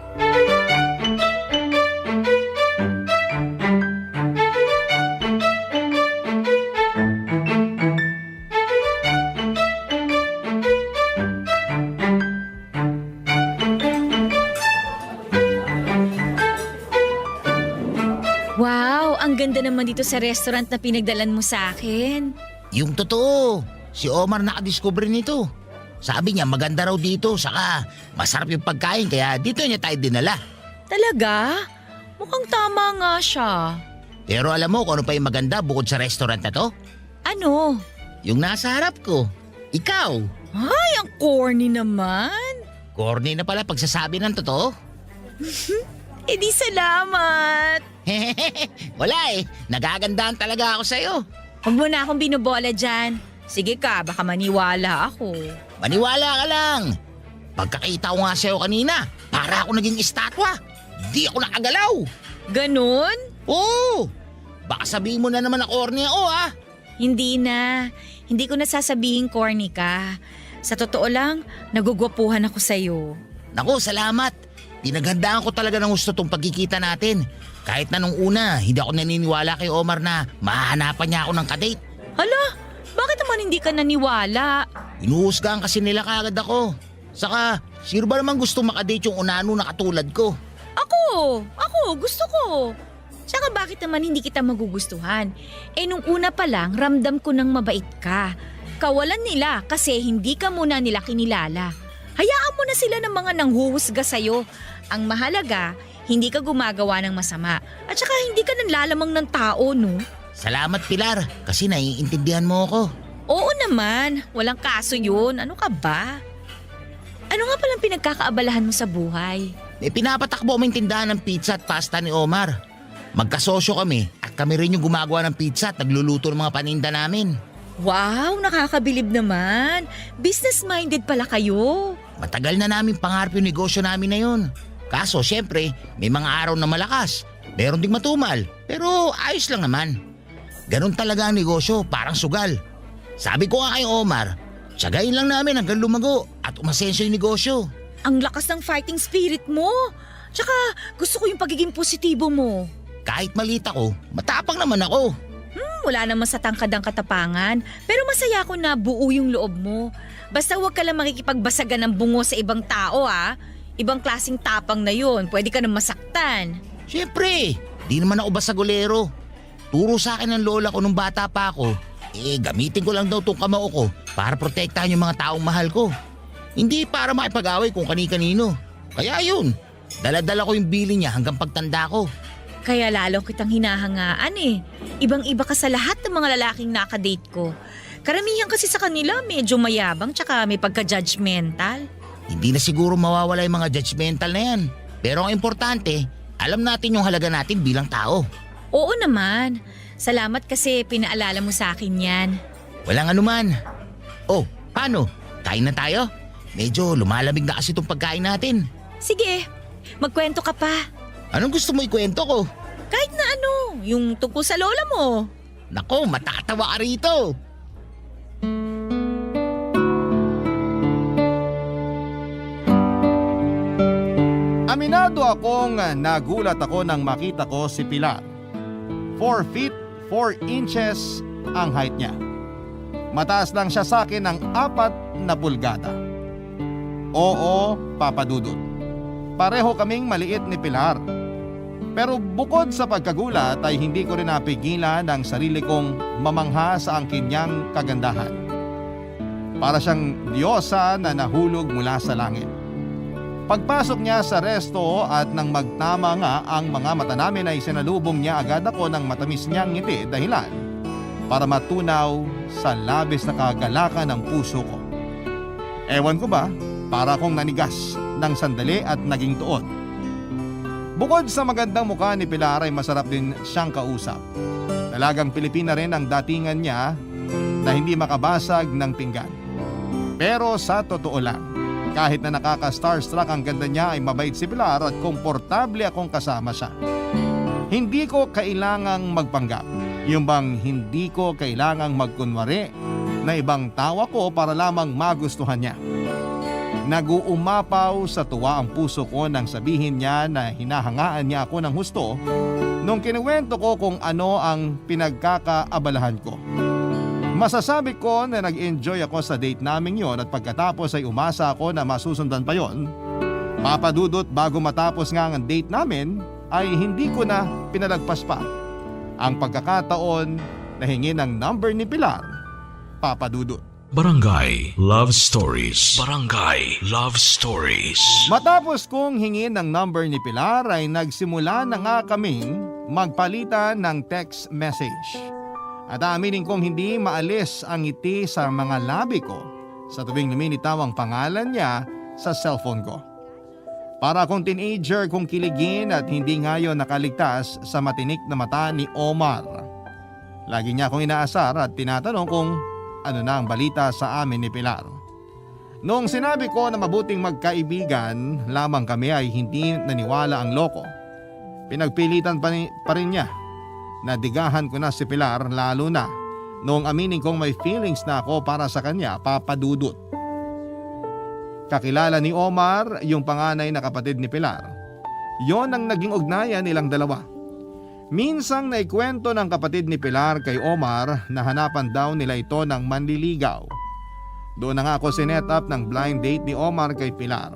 Wow, ang ganda naman dito sa restaurant na pinagdalan mo sa akin. Yung totoo, si Omar nakadiscover nito. Sabi niya maganda raw dito, saka masarap yung pagkain kaya dito niya tayo dinala. Talaga? Mukhang tama nga siya. Pero alam mo kung ano pa yung maganda bukod sa restaurant na to? Ano? Yung nasa harap ko. Ikaw. Ay, ang corny naman. Corny na pala pagsasabi ng totoo. Eh di salamat. Wala eh, nagagandahan talaga ako sa'yo. Huwag mo na akong binubola dyan. Sige ka, baka maniwala ako. Maniwala ka lang. Pagkakita ko nga sa'yo kanina, para ako naging estatwa. Di ako nakagalaw. Ganon? Oo. Baka sabihin mo na naman na corny ako ha. Hindi na. Hindi ko nasasabihin corny ka. Sa totoo lang, nagugwapuhan ako sa'yo. Naku, salamat. pinaghandaan ko talaga ng gusto tong pagkikita natin. Kahit na nung una, hindi ako naniniwala kay Omar na mahahanapan niya ako ng kadate. Hala, bakit naman hindi ka naniwala? Inuhusgahan kasi nila kaagad ako. Saka, sino ba naman gusto makadate yung unano na katulad ko? Ako, gusto ko. Tsaka bakit naman hindi kita magugustuhan? Nung una pa lang, ramdam ko nang mabait ka. Kawalan nila kasi hindi ka muna nila kinilala. Hayaan mo na sila ng mga nanghuhusga sa'yo. Ang mahalaga, hindi ka gumagawa ng masama. At saka hindi ka nanlalamang ng tao, no? Salamat Pilar, kasi naiintindihan mo ako. Oo naman, walang kaso yun. Ano ka ba? Ano nga palang pinagkakaabalahan mo sa buhay? May pinapatakbo kaming tindahan ng pizza at pasta ni Omar. Magkasosyo kami at kami rin yung gumagawa ng pizza at nagluluto ng mga paninda namin. Wow, nakakabilib naman. Business-minded pala kayo. Matagal na namin pangarap yung negosyo namin na yun. Kaso syempre, may mga araw na malakas. Meron ding matumal, pero ayos lang naman. Ganon talaga ang negosyo, parang sugal. Sabi ko nga kay Omar, tsagayin lang namin hanggang lumago at umasensyo yung negosyo. Ang lakas ng fighting spirit mo. Tsaka gusto ko yung pagiging positibo mo. Kahit maliit ako, matapang naman ako. Wala naman sa tangkad ang katapangan. Pero masaya ako na buo yung loob mo. Basta huwag ka lang makikipagbasagan ng bungo sa ibang tao Ibang klaseng tapang na yun. Pwede ka nang masaktan. Siyempre, di naman ako basagolero. Turo sa akin ng lola ko nung bata pa ako, gamitin ko lang daw tong kamao ko para protektahan yung mga taong mahal ko. Hindi para makipag-away kung kani-kanino. Kaya yun, dala-dala ko yung bili niya hanggang pagtanda ko. Kaya lalo kitang hinahangaan Ibang-iba ka sa lahat ng mga lalaking nakadate ko. Karamihan kasi sa kanila medyo mayabang tsaka may pagka-judgmental. Hindi na siguro mawawala yung mga judgmental na yan. Pero ang importante, alam natin yung halaga natin bilang tao. Oo naman. Salamat kasi pinaalala mo sa akin yan. Walang anuman. Oh, paano? Kain na tayo? Medyo lumalamig na kasi itong pagkain natin. Sige, magkwento ka pa. Anong gusto mo ikwento ko? Kahit na yung tungkol sa lola mo. Nako, matatawa ka rito. Aminado akong nagulat ako nang makita ko si Pilar. 4 feet 4 inches ang height niya. Mataas lang siya sa akin ng 4 na pulgada. Oo, Papa Dudut. Pareho kaming maliit ni Pilar. Pero bukod sa pagkagulat ay hindi ko rin napigilan ang sarili kong mamangha sa angkin niyang kagandahan. Para siyang diyosa na nahulog mula sa langit. Pagpasok niya sa resto at nang magtama nga ang mga mata namin ay sinalubong niya agad ako ng matamis niyang ngiti dahilan para matunaw sa labis na kagalakan ng puso ko. Ewan ko ba, para akong nanigas ng sandali at naging tuon. Bukod sa magandang mukha ni Pilar ay masarap din siyang kausap. Talagang Pilipina rin ang datingan niya na hindi makabasag ng pinggan. Pero sa totoo lang, kahit na nakaka-starstruck ang ganda niya ay mabait si Pilar at komportable akong kasama siya. Hindi ko kailangang magpanggap. Yung bang hindi ko kailangang magkunwari na ibang tawa ko para lamang magustuhan niya. Nag-uumapaw sa tuwa ang puso ko nang sabihin niya na hinahangaan niya ako ng husto nung kinuwento ko kung ano ang pinagkakaabalahan ko. Masasabi ko na nag-enjoy ako sa date naming yon at pagkatapos ay umasa ako na masusundan pa yon. Papadudot bago matapos nga ang date namin ay hindi ko na pinalagpas pa ang pagkakataon na hingin ng number ni Pilar, Papadudot. Barangay Love Stories. Barangay Love Stories. Matapos kong hingin ng number ni Pilar ay nagsimula na nga kaming magpalitan ng text message. At aminin kong hindi maalis ang ngiti sa mga labi ko sa tuwing lumilitaw ang pangalan niya sa cellphone ko. Para akong teenager kong kiligin at hindi ngayon nakaligtas sa matinik na mata ni Omar. Lagi niya akong inaasar at tinatanong kung ano na ang balita sa amin ni Pilar. Noong sinabi ko na mabuting magkaibigan lamang kami ay hindi naniwala ang loko. Pinagpilitan pa rin niya na digahan ko na si Pilar lalo na noong aminin kong may feelings na ako para sa kanya, Papadudot. Kakilala ni Omar yung panganay na kapatid ni Pilar. Yon ang naging ugnayan nilang dalawa. Minsang naikwento ng kapatid ni Pilar kay Omar na hanapan daw nila ito ng manliligaw. Doon na nga ako sinet up ng blind date ni Omar kay Pilar.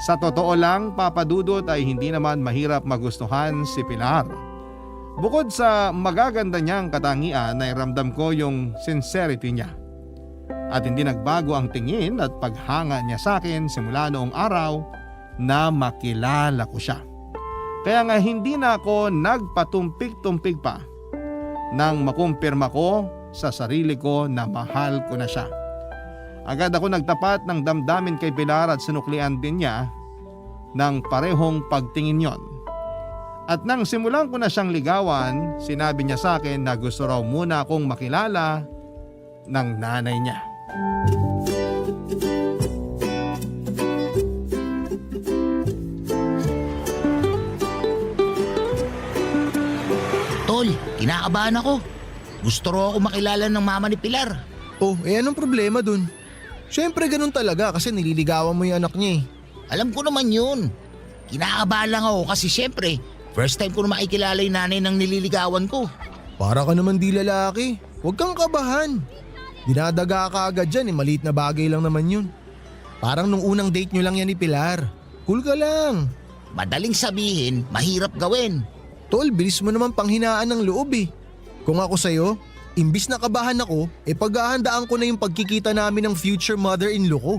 Sa totoo lang, Papa Dudut, ay hindi naman mahirap magustuhan si Pilar. Bukod sa magaganda niyang katangian ay ramdam ko yung sincerity niya. At hindi nagbago ang tingin at paghanga niya sa akin simula noong araw na makilala ko siya. Kaya nga hindi na ako nagpatumpik-tumpik pa nang makumpirma ko sa sarili ko na mahal ko na siya. Agad ako nagtapat ng damdamin kay Pilar at sinuklian din niya ng parehong pagtingin yon. At nang simulan ko na siyang ligawan, sinabi niya sa akin na gusto raw muna akong makilala ng nanay niya. Tol, kinakabahan ako. Gusto raw ako makilala ng mama ni Pilar. Oh, anong problema dun? Siyempre ganun talaga kasi nililigawan mo yung anak niya eh. Alam ko naman yun. Kinakabahan lang ako kasi syempre, first time ko na makikilala yung nanay ng nililigawan ko. Para ka naman di lalaki. Huwag kang kabahan. Dinadaga ka agad dyan eh, maliit na bagay lang naman yun. Parang nung unang date nyo lang yan ni Pilar. Cool ka lang. Madaling sabihin, mahirap gawin. Tol, bilis mo naman panghinaan ng loob eh. Kung ako sa'yo, imbis na kabahan ako, paghahandaan ko na yung pagkikita namin ng future mother-in-law ko.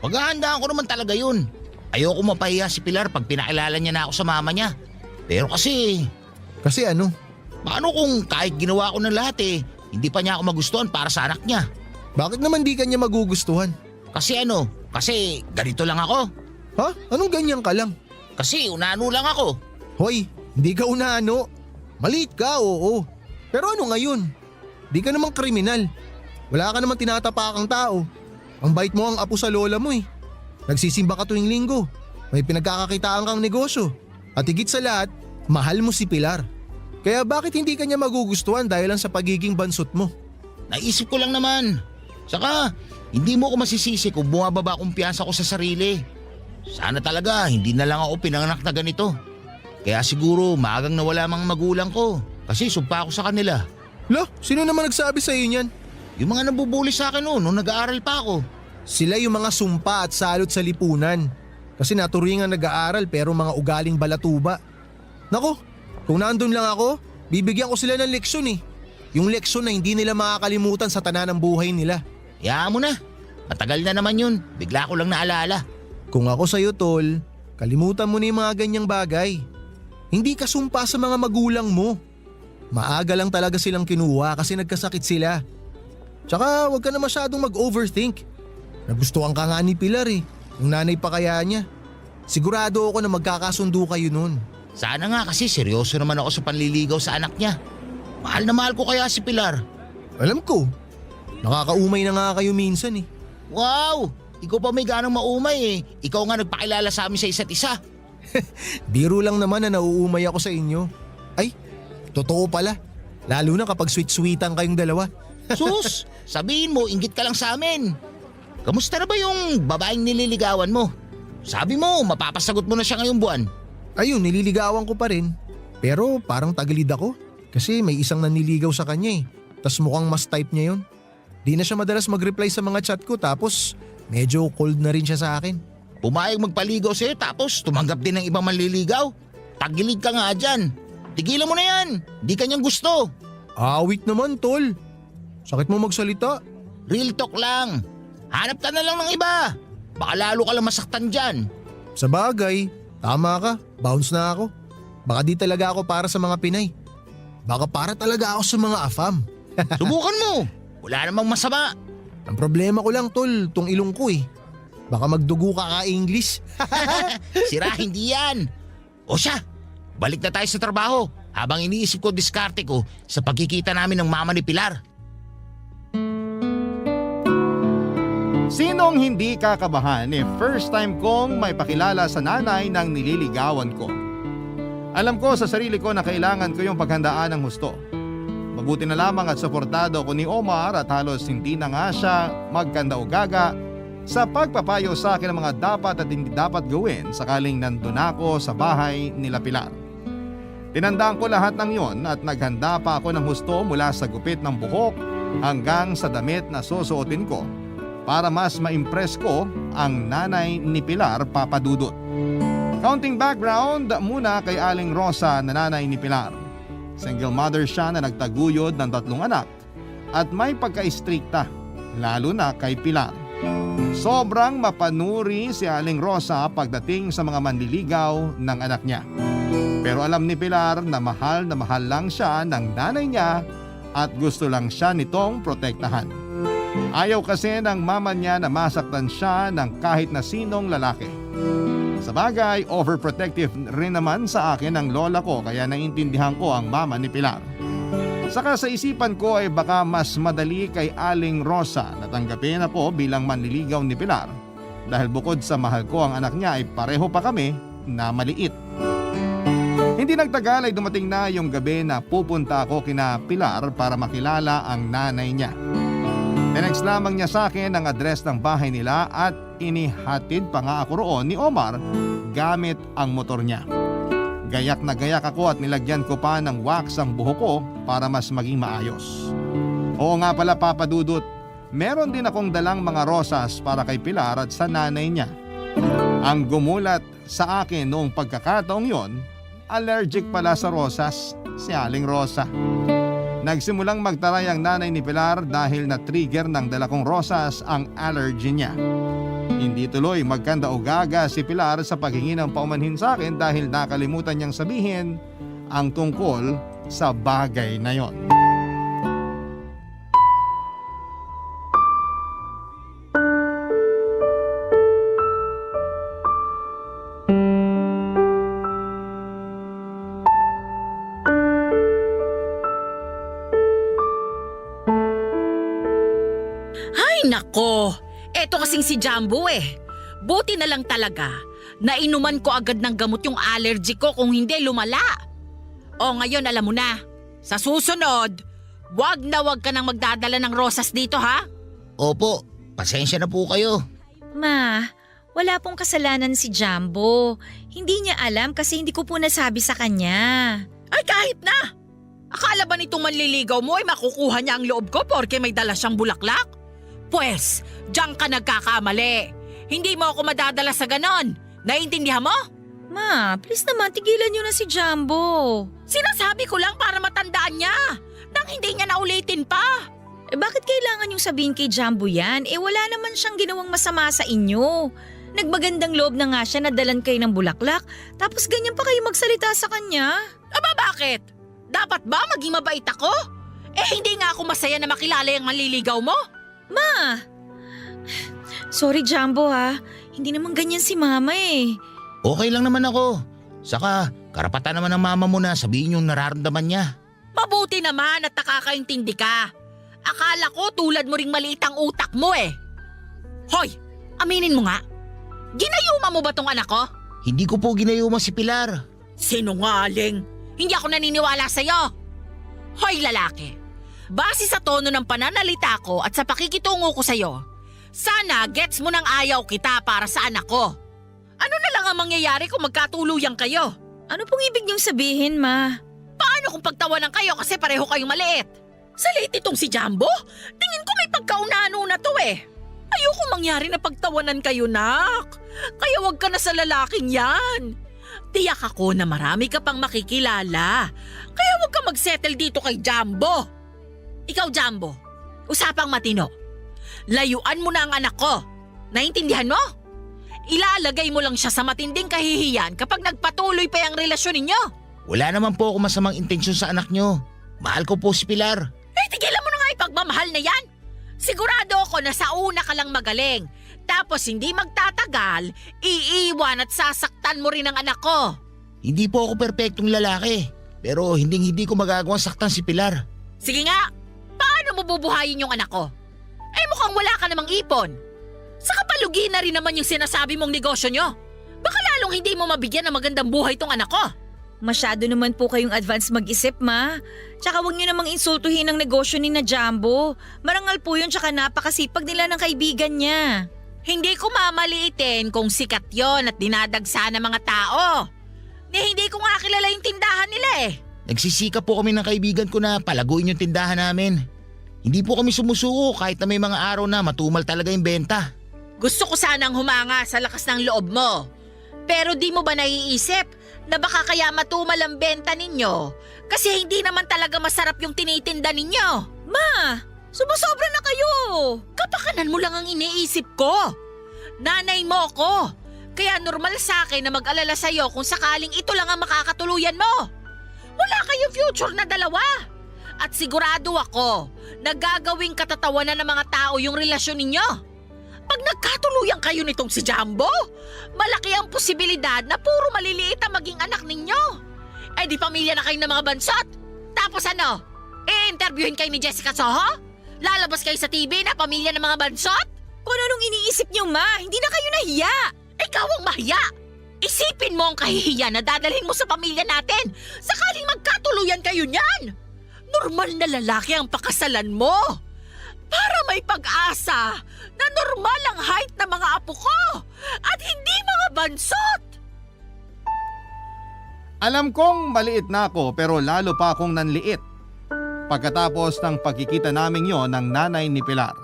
Paghahandaan ko naman talaga yun. Ayoko mapahiya si Pilar pag pinakilala niya na ako sa mama niya. Pero kasi... Kasi ano? Paano kung kahit ginawa ko ng lahat hindi pa niya ako magustuhan para sa anak niya? Bakit naman di ka niya magugustuhan? Kasi ano? Kasi ganito lang ako. Ha? Anong ganyan ka lang? Kasi unano lang ako. Hoy, hindi ka unaano. Maliit ka, oo. Pero ano ngayon? Di ka namang kriminal. Wala ka namang tinatapakang tao. Ang bait mo ang apo sa lola mo eh. Nagsisimba ka tuwing linggo. May pinagkakakitaan kang negosyo. At higit sa lahat, mahal mo si Pilar. Kaya bakit hindi ka niya magugustuhan dahil lang sa pagiging bansot mo? Naisip ko lang naman. Saka, hindi mo ako masisisi kung bumababa kumpiyansa ko sa sarili. Sana talaga hindi na lang ako pinanganak na ganito. Kaya siguro maagang nawala mga magulang ko kasi sumpa ako sa kanila. Lo, sino naman nagsabi sa iyo niyan? Yung mga nabubuli sa akin nung nag-aaral pa ako. Sila yung mga sumpa at salot sa lipunan. Kasi naturingan nag-aaral pero mga ugaling balatuba. Nako, kung nandun lang ako, bibigyan ko sila ng leksyon eh. Yung leksyon na hindi nila makakalimutan sa tanan ng buhay nila. Hayaan mo na. Matagal na naman yun. Bigla ko lang naalala. Kung ako sa'yo tol, kalimutan mo na yung mga ganyang bagay. Hindi ka sumpa sa mga magulang mo. Maaga lang talaga silang kinuha kasi nagkasakit sila. Tsaka huwag ka na masyadong mag-overthink. Nagustuhan ka nga ni Pilar eh. Yung nanay pa kaya niya. Sigurado ako na magkakasundo kayo nun. Sana nga kasi seryoso naman ako sa panliligaw sa anak niya. Mahal na mahal ko kaya si Pilar. Alam ko. Nakakaumay na nga kayo minsan eh. Wow! Ikaw pa may ganang maumay eh. Ikaw nga nagpakilala sa amin sa isa't isa. Biro lang naman na nauumay ako sa inyo. Ay, totoo pala. Lalo na kapag sweet-sweetan kayong dalawa. Sus! Sabihin mo, inggit ka lang sa amin. Kamusta na ba yung babaeng nililigawan mo? Sabi mo, mapapasagot mo na siya ngayong buwan. Ayun, nililigawan ko pa rin. Pero parang tagilid ako. Kasi may isang naniligaw sa kanya eh. Tas mukhang mas type niya yun. Di na siya madalas mag-reply sa mga chat ko tapos medyo cold na rin siya sa akin. Pumayag magpaligaw sa'yo tapos tumanggap din ng ibang manliligaw. Tagilid ka nga dyan. Tigilan mo na yan. Di kanyang gusto. Awit naman tol. Sakit mo magsalita. Real talk lang. Hanap ka na lang ng iba. Baka lalo ka lang masaktan dyan. Sa bagay, tama ka. Bounce na ako. Baka di talaga ako para sa mga Pinay. Baka para talaga ako sa mga AFAM. Subukan mo. Wala namang masama. Ang problema ko lang tol, tong ilong ko eh. Baka magdugo ka English. Sira, hindi yan. O siya, balik na tayo sa trabaho habang iniisip ko diskarte ko sa pagkikita namin ng mama ni Pilar. Sinong hindi kakabahan first time kong may pakilala sa nanay ng nililigawan ko? Alam ko sa sarili ko na kailangan ko yung paghandaan ng husto. Mabuti na lamang at suportado ko ni Omar at halos hindi na nga siya magkanda o gaga sa pagpapayo sa akin ng mga dapat at hindi dapat gawin sakaling nandun ako sa bahay nila Pilar. Tinandaan ko lahat ng yon at naghanda pa ako ng husto mula sa gupit ng buhok hanggang sa damit na susuotin ko para mas ma-impress ko ang nanay ni Pilar, Papa Dudut. Counting background muna kay Aling Rosa na nanay ni Pilar. Single mother siya na nagtaguyod ng 3 anak at may pagka-istrikta, lalo na kay Pilar. Sobrang mapanuri si Aling Rosa pagdating sa mga manliligaw ng anak niya. Pero alam ni Pilar na mahal lang siya ng nanay niya at gusto lang siya nitong protektahan. Ayaw kasi ng mama niya na masaktan siya ng kahit na sinong lalaki. Sa bagay, overprotective rin naman sa akin ang lola ko kaya naiintindihan ko ang mama ni Pilar. Saka sa isipan ko ay baka mas madali kay Aling Rosa na tanggapin ako bilang manliligaw ni Pilar dahil bukod sa mahal ko ang anak niya ay pareho pa kami na maliit. Hindi nagtagal ay dumating na yung gabi na pupunta ako kina Pilar para makilala ang nanay niya. Tinext lamang niya sa akin ang address ng bahay nila at inihatid pa nga ako roon ni Omar gamit ang motor niya. Gayak na gayak ako at nilagyan ko pa ng wax ang buhok ko para mas maging maayos. Oo nga pala Papa Dudut, meron din akong dalang mga rosas para kay Pilar at sa nanay niya. Ang gumulat sa akin noong pagkakataong yon, allergic pala sa rosas si Aling Rosa. Nagsimulang magtaray ang nanay ni Pilar dahil na-trigger ng dala kong rosas ang allergy niya. Hindi tuloy magkanda o gaga si Pilar sa paghingi ng paumanhin sa akin dahil nakalimutan niyang sabihin ang tungkol sa bagay na yon. Nako, eto kasing si Jumbo eh. Buti na lang talaga na inuman ko agad ng gamot yung allergy ko kung hindi lumala. O ngayon alam mo na, sa susunod, wag ka nang magdadala ng rosas dito ha? Opo, pasensya na po kayo. Ma, wala pong kasalanan si Jumbo. Hindi niya alam kasi hindi ko po nasabi sa kanya. Ay kahit na! Akala ba nitong manliligaw mo ay makukuha niya ang loob ko porke may dala siyang bulaklak? Pwes, diyan ka nagkakamali. Hindi mo ako madadala sa ganon. Naiintindihan mo? Ma, please naman tigilan niyo na si Jumbo. Sinasabi ko lang para matandaan niya. Nang hindi niya naulitin pa. Bakit kailangan yung sabihin kay Jumbo yan? Wala naman siyang ginawang masama sa inyo. Nagmagandang loob na nga siya na dalan kayo ng bulaklak. Tapos ganyan pa kayo magsalita sa kanya. Aba bakit? Dapat ba maging mabait ako? Hindi nga ako masaya na makilala yung manliligaw mo. Ma! Sorry Jumbo ha, hindi naman ganyan si mama eh. Okay lang naman ako. Saka, karapatan naman ng mama mo na sabihin yung nararamdaman niya. Mabuti naman at nakakaintindi ka. Akala ko tulad mo ring maliit ang utak mo eh. Hoy, aminin mo nga. Ginayuma mo ba tong anak ko? Hindi ko po ginayuma si Pilar. Sinungaling. Hindi ako naniniwala sa'yo. Hoy lalaki. Base sa tono ng pananalita ko at sa pakikitungo ko sa'yo, sana gets mo nang ayaw kita para sa anak ko. Ano na lang ang mangyayari kung magkatuluyan kayo? Ano pong ibig niyong sabihin, Ma? Paano kung pagtawanan kayo kasi pareho kayong maliit? Salit itong si Jumbo? Tingin ko may pagkaunano na to eh. Ayoko mangyari na pagtawanan kayo, nak. Kaya wag ka na sa lalaking yan. Tiyak ako na marami ka pang makikilala. Kaya wag ka magsettle dito kay Jumbo. Ikaw, Jumbo, usapang matino. Layuan mo na ang anak ko. Naintindihan mo? Ilalagay mo lang siya sa matinding kahihiyan kapag nagpatuloy pa yung relasyon ninyo. Wala naman po ako masamang intensyon sa anak nyo. Mahal ko po si Pilar. Tigilan mo na nga ipagmamahal na yan. Sigurado ako na sa una ka lang magaling. Tapos hindi magtatagal, iiwan at sasaktan mo rin ang anak ko. Hindi po ako perpektong lalaki. Pero hindi ko magagawang saktan si Pilar. Sige nga, paano mo bubuhayin yung anak ko? Mukhang wala ka namang ipon. Saka palugi na rin naman yung sinasabi mong negosyo nyo. Baka lalong hindi mo mabigyan ng magandang buhay tong anak ko. Masyado naman po kayong advance mag-isip, Ma. Tsaka huwag niyo namang insultuhin ang negosyo ni na Jumbo. Marangal po yun tsaka napakasipag nila ng kaibigan niya. Hindi ko mamaliitin kung sikat yon at dinadagsa ng mga tao. Hindi ko nga kilala yung tindahan nila eh. Nagsisikap po kami ng kaibigan ko na palaguin yung tindahan namin. Hindi po kami sumusuko kahit na may mga araw na matumal talaga yung benta. Gusto ko sanang humanga sa lakas ng loob mo. Pero di mo ba naiisip na baka kaya matumal ang benta ninyo? Kasi hindi naman talaga masarap yung tinitinda ninyo. Ma, sumusobra na kayo. Kapakanan mo lang ang iniisip ko. Nanay mo ko. Kaya normal sa akin na mag-alala sa'yo kung sakaling ito lang ang makakatuluyan mo. Wala kayong future na dalawa. At sigurado ako na gagawing katatawanan ng mga tao yung relasyon ninyo. Pag nagkatuluyan kayo nitong si Jumbo, malaki ang posibilidad na puro maliliit ang maging anak ninyo. Eh di pamilya na kayo ng mga bansot. Tapos ano? I-interviewin kayo ni Jessica Soho? Lalabas kayo sa TV na pamilya ng mga bansot? Kung anong iniisip niyo, ma, hindi na kayo nahiya. Ikaw ang mahiya. Isipin mo ang kahihiyan na dadalhin mo sa pamilya natin. Sakaling magkatuluyan kayo niyan. Normal na lalaki ang pakasalan mo. Para may pag-asa na normal ang height ng mga apo ko at hindi mga bansot. Alam kong maliit na ako pero lalo pa akong nanliit. Pagkatapos ng pagkikita naming yon ng nanay ni Pilar.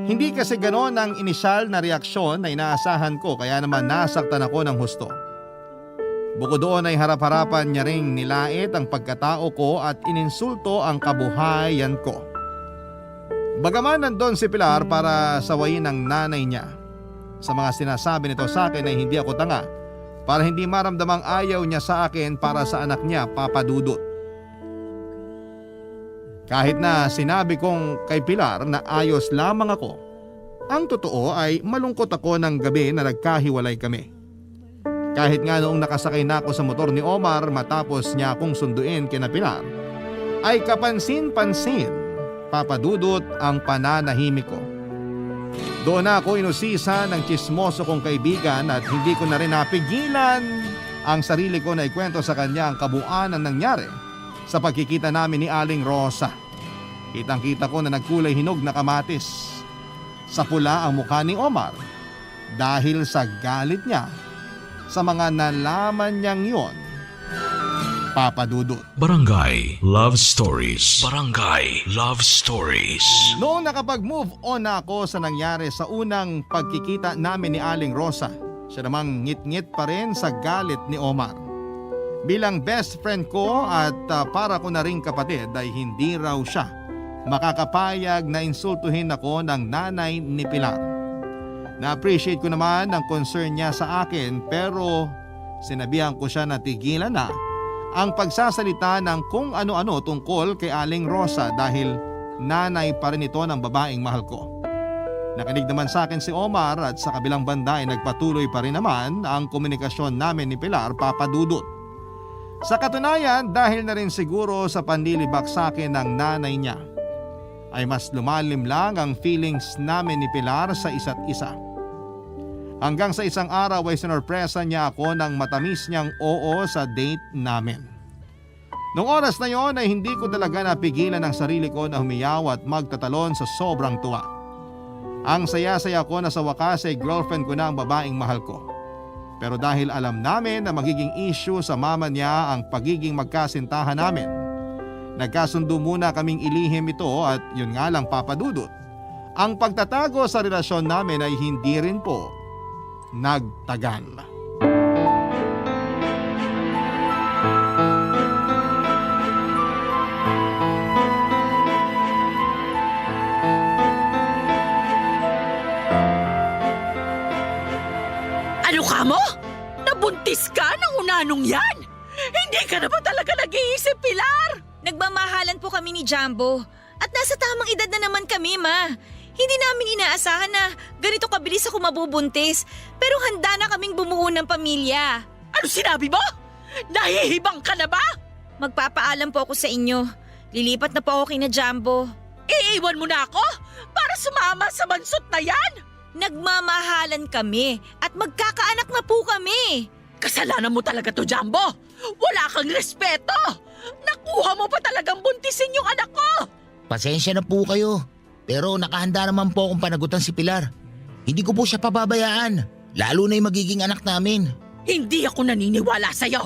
Hindi kasi ganon ang inisyal na reaksyon na inaasahan ko kaya naman nasaktan ako ng husto. Bukod doon ay harap-harapan niya ring nilait ang pagkatao ko at ininsulto ang kabuhayan ko. Bagaman nandun si Pilar para sawayin ang nanay niya. Sa mga sinasabi nito sa akin ay hindi ako tanga para hindi maramdamang ayaw niya sa akin para sa anak niya, Papa Dudut. Kahit na sinabi kong kay Pilar na ayos lamang ako, ang totoo ay malungkot ako ng gabi na nagkahiwalay kami. Kahit nga noong nakasakay na ako sa motor ni Omar matapos niya akong sunduin kina Pilar, ay kapansin-pansin, Papa Dudut, ang pananahimik ko. Doon na ako inusisa ng tsismoso kong kaibigan at hindi ko na rin napigilan ang sarili ko na ikwento sa kanya ang kabuuan ng nangyari sa pagkikita namin ni Aling Rosa. Kitang-kita ko na nagkulay hinog na kamatis. Sa pula ang mukha ni Omar dahil sa galit niya sa mga nalaman niyang yon, Papa Dudut. Barangay Love Stories. Barangay Love Stories. Noong nakapag-move on na ako sa nangyari sa unang pagkikita namin ni Aling Rosa, siya namang ngit-ngit pa rin sa galit ni Omar. Bilang best friend ko at para ko na ring kapatid ay hindi raw siya makakapayag na insultuhin ako ng nanay ni Pilar. Na-appreciate ko naman ang concern niya sa akin pero sinabihan ko siya na tigilan na ang pagsasalita ng kung ano-ano tungkol kay Aling Rosa dahil nanay pa rin ito ng babaeng mahal ko. Nakinig naman sa akin si Omar at sa kabilang banda ay nagpatuloy pa rin naman ang komunikasyon namin ni Pilar, Papa Dudut. Sa katunayan, dahil na rin siguro sa panlilibak sa akin ng nanay niya, ay mas lumalim lang ang feelings namin ni Pilar sa isa't isa. Hanggang sa isang araw ay sinorpresa niya ako ng matamis niyang oo sa date namin. Noong oras na yon ay hindi ko talaga napigilan ang sarili ko na humiyaw at magtatalon sa sobrang tuwa. Ang saya-saya ko na sa wakas ay girlfriend ko na ang babaeng mahal ko. Pero dahil alam namin na magiging issue sa mama niya ang pagiging magkasintahan namin, nagkasundo muna kaming ilihim ito at yun nga lang, Papa Dudut. Ang pagtatago sa relasyon namin ay hindi rin po nagtagal. Ano ka mo? Nabuntis ka ng unanong yan? Hindi ka na ba talaga nag-iisip, Pilar? Nagmamahalan po kami ni Jumbo. At nasa tamang edad na naman kami, ma. Hindi namin inaasahan na ganito kabilis ako mabubuntis. Pero handa na kaming bumuo ng pamilya. Ano sinabi mo? Nahihibang ka na ba? Magpapaalam po ako sa inyo. Lilipat na po ako kay na Jumbo. Iiwan mo na ako para sumama sa bansot na yan? Nagmamahalan kami at magkakaanak na po kami. Kasalanan mo talaga to, Jumbo. Wala kang respeto. Nakuha mo pa talagang buntisin yung anak ko. Pasensya na po kayo. Pero nakahanda naman po akong panagutan si Pilar. Hindi ko po siya pababayaan. Lalo na yung magiging anak namin. Hindi ako naniniwala sa'yo.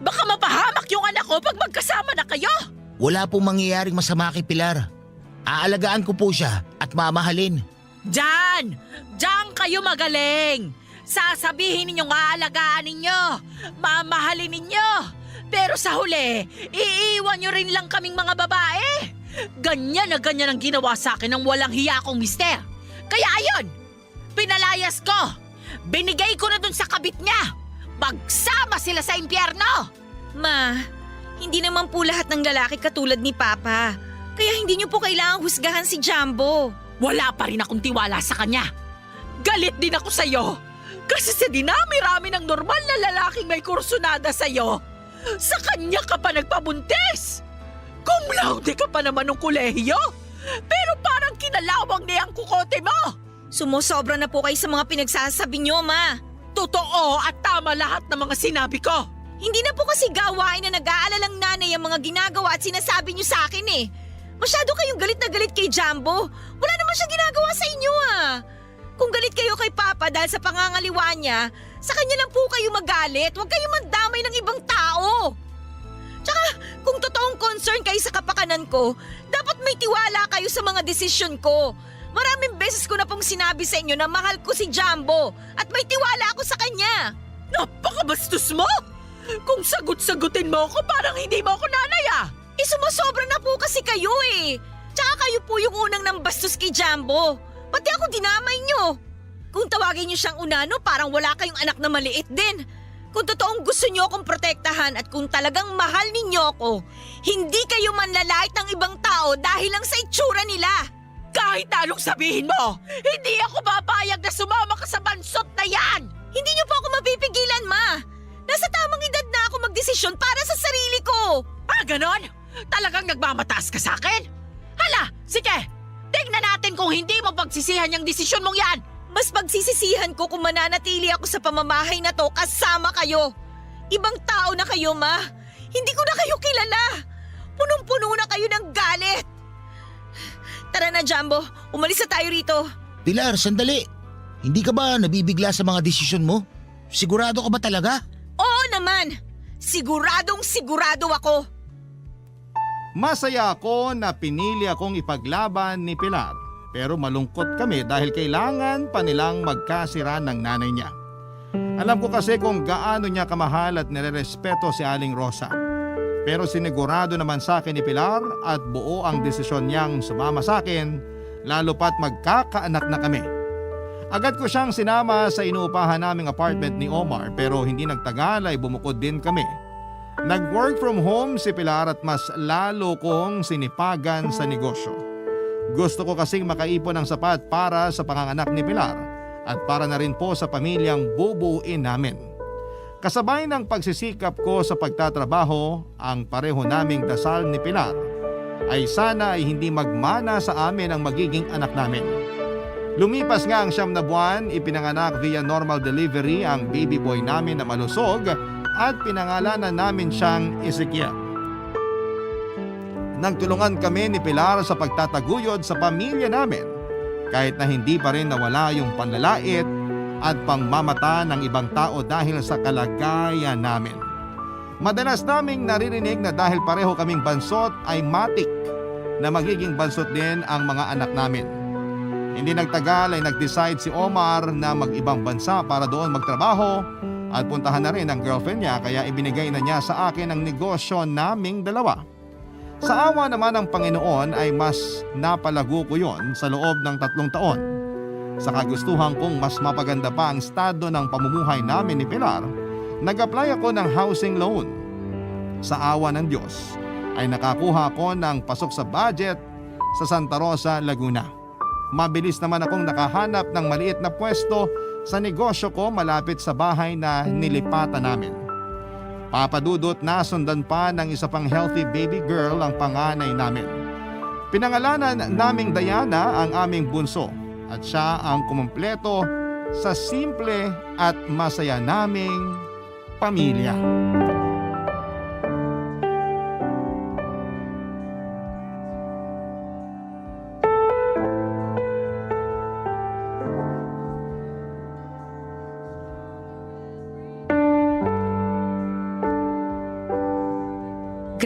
Baka mapahamak yung anak ko pag magkasama na kayo. Wala pong mangyayaring masama kay Pilar. Aalagaan ko po siya at mamahalin. Diyan kayo magaling. Sasabihin ninyong aalagaan ninyo, mamahalin ninyo. Pero sa huli, iiwan nyo rin lang kaming mga babae. Ganyan na ganyan ang ginawa sa akin ng walang hiya kong mister. Kaya ayun, pinalayas ko. Binigay ko na dun sa kabit niya. Magsama sila sa impyerno. Ma, hindi naman po lahat ng lalaki katulad ni Papa. Kaya hindi niyo po kailangang husgahan si Jumbo. Wala pa rin akong tiwala sa kanya. Galit din ako sa'yo. Kasi sa dinami-rami ng normal na lalaking may kursunada sa'yo, sa kanya ka pa nagpabuntis. Cum laude ka pa naman ng kolehiyo. Pero parang kinalawang niya ang kukote mo. Sumusobra na po kayo sa mga pinagsasabi niyo, Ma. Totoo at tama lahat ng mga sinabi ko. Hindi na po kasi gawain na nag-aalalang nanay ang mga ginagawa at sinasabi niyo sa akin eh. Masyado kayong galit na galit kay Jumbo. Wala naman siya ginagawa sa inyo ah. Kung galit kayo kay Papa dahil sa pangangaliwa niya, sa kanya lang po kayo magalit. Huwag kayo mandamay ng ibang tao. Tsaka kung totoong concern kayo sa kapakanan ko, dapat may tiwala kayo sa mga desisyon ko. Maraming beses ko na pong sinabi sa inyo na mahal ko si Jumbo at may tiwala ako sa kanya. Napakabastos mo! Kung sagot-sagutin mo ako, parang hindi mo ako nanay ah! Sumasobra na po kasi kayo eh. Tsaka kayo po yung unang nambastos kay Jumbo. Pati ako dinamay nyo. Kung tawagin nyo siyang unano, parang wala kayong anak na maliit din. Kung totoong gusto nyo akong protektahan at kung talagang mahal ninyo ako, hindi kayo manlalait ng ibang tao dahil lang sa itsura nila. Kahit anong sabihin mo, hindi ako papayag na sumama ka sa bansot na yan! Hindi nyo po ako mapipigilan, Ma. Nasa tamang edad na ako magdesisyon para sa sarili ko. Ah, ganon? Talagang nagmamataas ka sa akin? Hala, sige! Tingnan natin kung hindi mo pagsisihan yung desisyon mong yan! Mas pagsisisihan ko kung mananatili ako sa pamamahay na to kasama kayo. Ibang tao na kayo, Ma. Hindi ko na kayo kilala. Punong-puno na kayo ng galit. Tara na, Jumbo. Umalis na tayo rito. Pilar, sandali. Hindi ka ba nabibigla sa mga desisyon mo? Sigurado ka ba talaga? Oo naman. Siguradong sigurado ako. Masaya ako na pinili akong ipaglaban ni Pilar. Pero malungkot kami dahil kailangan pa nilang magkasira ng nanay niya. Alam ko kasi kung gaano niya kamahal at nirerespeto si Aling Rosa. Pero sinigurado naman sa akin ni Pilar at buo ang desisyon niyang sumama sa akin, lalo pat magkakaanak na kami. Agad ko siyang sinama sa inuupahan naming apartment ni Omar pero hindi nagtagal ay bumukod din kami. Nag-work from home si Pilar at mas lalo kong sinipagan sa negosyo. Gusto ko kasing makaipon ng sapat para sa panganganak ni Pilar at para na rin po sa pamilyang bubuuin namin. Kasabay ng pagsisikap ko sa pagtatrabaho, ang pareho naming dasal ni Pilar ay sana ay hindi magmana sa amin ang magiging anak namin. Lumipas nga ang 9 na buwan, ipinanganak via normal delivery ang baby boy namin na malusog at pinangalanan namin siyang Ezekiel. Nagtulungan kami ni Pilar sa pagtataguyod sa pamilya namin kahit na hindi pa rin nawala yung panlalait at pangmamata ng ibang tao dahil sa kalagayan namin. Madalas naming naririnig na dahil pareho kaming bansot ay matik na magiging bansot din ang mga anak namin. Hindi nagtagal ay nag-decide si Omar na mag-ibang bansa para doon magtrabaho at puntahan na rin ang girlfriend niya kaya ibinigay na niya sa akin ang negosyo naming dalawa. Sa awa naman ng Panginoon ay mas napalago ko yon sa loob ng 3 taon. Sa kagustuhan kong mas mapaganda pa ang estado ng pamumuhay namin ni Pilar, nag-apply ako ng housing loan. Sa awa ng Diyos ay nakakuha ako ng pasok sa budget sa Santa Rosa, Laguna. Mabilis naman akong nakahanap ng maliit na pwesto sa negosyo ko malapit sa bahay na nilipatan namin. Papadudot na sundan pa ng isa pang healthy baby girl ang panganay namin. Pinangalanan naming Diana ang aming bunso at siya ang kumumpleto sa simple at masaya naming pamilya.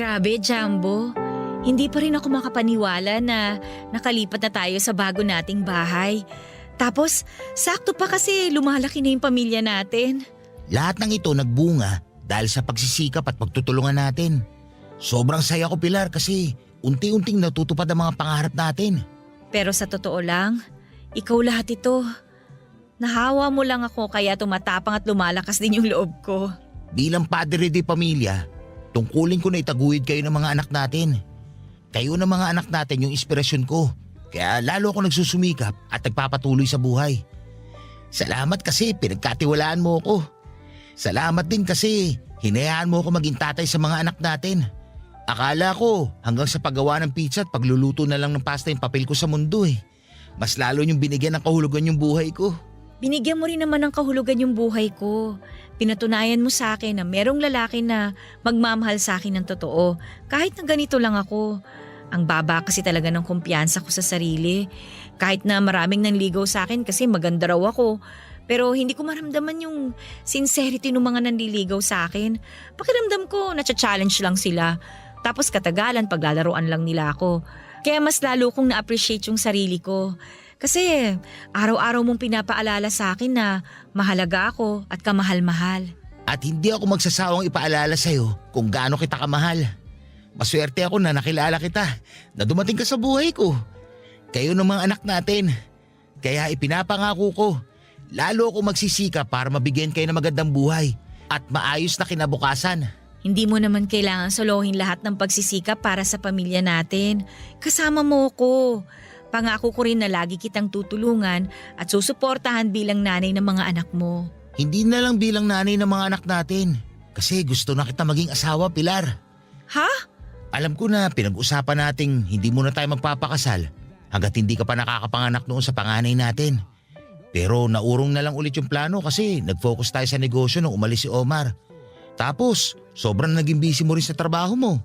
Grabe, Jumbo. Hindi pa rin ako makapaniwala na nakalipat na tayo sa bago nating bahay. Tapos, sakto pa kasi lumalaki na yung pamilya natin. Lahat ng ito nagbunga dahil sa pagsisikap at pagtutulungan natin. Sobrang saya ko, Pilar, kasi unti-unting natutupad ang mga pangarap natin. Pero sa totoo lang, ikaw lahat ito. Nahawa mo lang ako kaya tumatapang at lumalakas din yung loob ko. Bilang padre de pamilya, tungkulin ko na itaguyod kayo ng mga anak natin. Kayo ng mga anak natin yung inspirasyon ko. Kaya lalo ako nagsusumikap at nagpapatuloy sa buhay. Salamat kasi pinagkatiwalaan mo ako. Salamat din kasi hinayaan mo ako maging tatay sa mga anak natin. Akala ko hanggang sa paggawa ng pizza at pagluluto na lang ng pasta yung papel ko sa mundo eh. Mas lalo yung binigyan ng kahulugan yung buhay ko. Binigyan mo rin naman ng kahulugan yung buhay ko. Pinatunayan mo sa akin na merong lalaki na magmamahal sa akin ng totoo. Kahit na ganito lang ako. Ang baba kasi talaga ng kumpiyansa ko sa sarili. Kahit na maraming nanligaw sa akin kasi maganda raw ako. Pero hindi ko maramdaman yung sincerity ng mga nanliligaw sa akin. Pakiramdam ko, nacha-challenge lang sila. Tapos katagalan, paglalaroan lang nila ako. Kaya mas lalo kong na-appreciate yung sarili ko. Kasi araw-araw mong pinapaalala sa akin na mahalaga ako at kamahal-mahal. At hindi ako magsasawang ipaalala sa'yo kung gaano kita kamahal. Maswerte ako na nakilala kita, na dumating ka sa buhay ko. Kayo ng mga anak natin. Kaya ipinapangako ko, lalo ako magsisika para mabigyan kayo ng magandang buhay at maayos na kinabukasan. Hindi mo naman kailangan solohin lahat ng pagsisikap para sa pamilya natin. Kasama mo ko. Pangako ko rin na lagi kitang tutulungan at susuportahan bilang nanay ng mga anak mo. Hindi na lang bilang nanay ng mga anak natin. Kasi gusto na kita maging asawa, Pilar. Ha? Alam ko na pinag-usapan nating hindi muna tayo magpapakasal hanggat hindi ka pa nakakapanganak noon sa panganay natin. Pero naurong na lang ulit yung plano kasi nag-focus tayo sa negosyo nung umalis si Omar. Tapos sobrang naging busy mo rin sa trabaho mo.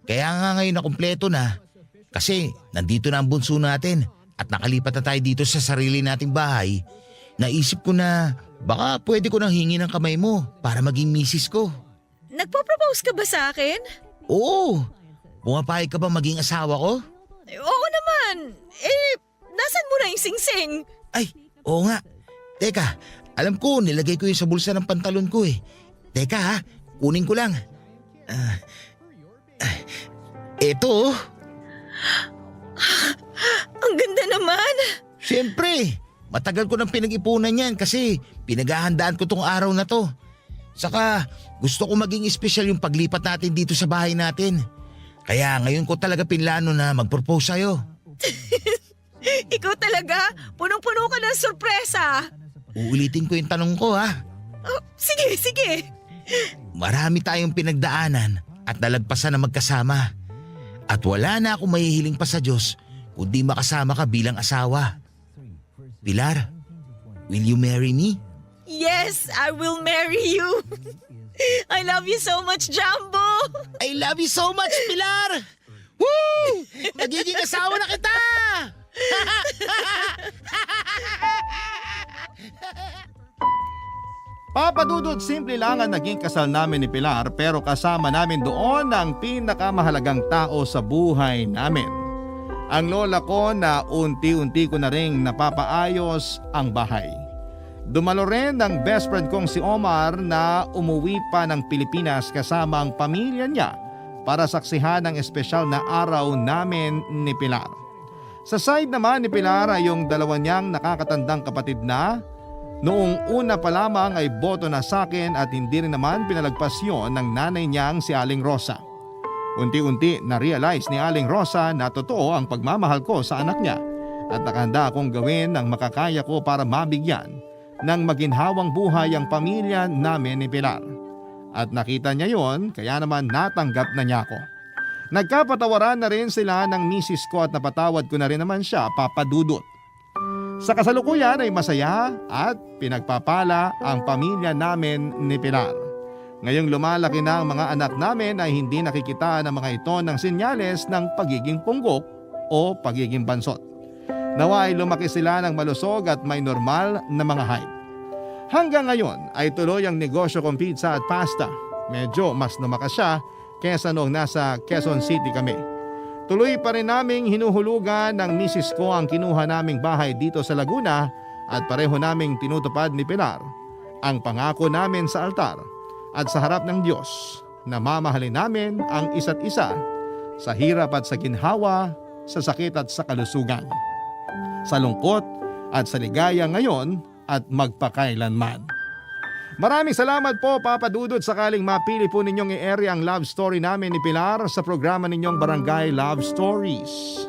Kaya nga ngayon na kumpleto na kasi nandito na ang bunso natin at nakalipat na tayo dito sa sarili nating bahay. Naisip ko na baka pwede ko nang hingi ng kamay mo para maging misis ko. Nagpo-propose ka ba sa akin? Oo! Pumapayag ka ba maging asawa ko? Oo naman. Nasan mo na yung singsing? Ay, oo nga. Teka, alam ko nilagay ko yun sa bulsa ng pantalon ko eh. Teka ha, kunin ko lang. Eto. Ang ganda naman. Siyempre, matagal ko nang pinag-ipunan yan kasi pinaghahandaan ko tong araw na to. Saka gusto ko maging espesyal yung paglipat natin dito sa bahay natin. Kaya ngayon ko talaga pinlano na mag-propose sa'yo. Ikaw talaga? Punong-puno ka ng sorpresa. Uulitin ko yung tanong ko ha. Oh, sige. Marami tayong pinagdaanan at nalagpasan na magkasama. At wala na akong mahihiling pa sa Diyos kundi makasama ka bilang asawa. Pilar, will you marry me? Yes, I will marry you. I love you so much, Jumbo. I love you so much, Pilar! Woo! Magiging asawa na kita! Papa Dudut, simple lang ang naging kasal namin ni Pilar pero kasama namin doon ang pinakamahalagang tao sa buhay namin. Ang lola ko na unti-unti ko na ring napapaayos ang bahay. Dumalo rin ng best friend kong si Omar na umuwi pa ng Pilipinas kasama ang pamilya niya para saksihan ang espesyal na araw namin ni Pilar. Sa side naman ni Pilar ay yung dalawa niyang nakakatandang kapatid na noong una pa lamang ay boto na sa akin at hindi rin naman pinalagpas yun ng nanay niyang si Aling Rosa. Unti-unti na-realize ni Aling Rosa na totoo ang pagmamahal ko sa anak niya at nakahanda akong gawin ang makakaya ko para mabigyan ng maginhawang buhay ang pamilya namin ni Pilar. At nakita niya yon kaya naman natanggap na niya ako. Nagkapatawaran na rin sila ng misis ko at napatawad ko na rin naman siya, Papa Dudut. Sa kasalukuyan ay masaya at pinagpapala ang pamilya namin ni Pilar. Ngayong lumalaki na ang mga anak namin ay hindi nakikita ng mga ito ng sinyales ng pagiging punggok o pagiging bansot. Nawa ay lumaki sila ng malusog at may normal na mga height. Hanggang ngayon ay tuloy ang negosyo kong pizza at pasta. Medyo mas lumakas siya kesa noong nasa Quezon City kami. Tuloy pa rin naming hinuhulugan ng misis ko ang kinuha naming bahay dito sa Laguna at pareho naming tinutupad ni Pilar ang pangako namin sa altar at sa harap ng Diyos na mamahalin namin ang isa't isa sa hirap at sa ginhawa, sa sakit at sa kalusugan, sa lungkot at sa ligaya ngayon at magpakailanman. Maraming salamat po, Papa Dudut, sakaling mapili po ninyong i-air ang love story namin ni Pilar sa programa ninyong Barangay Love Stories.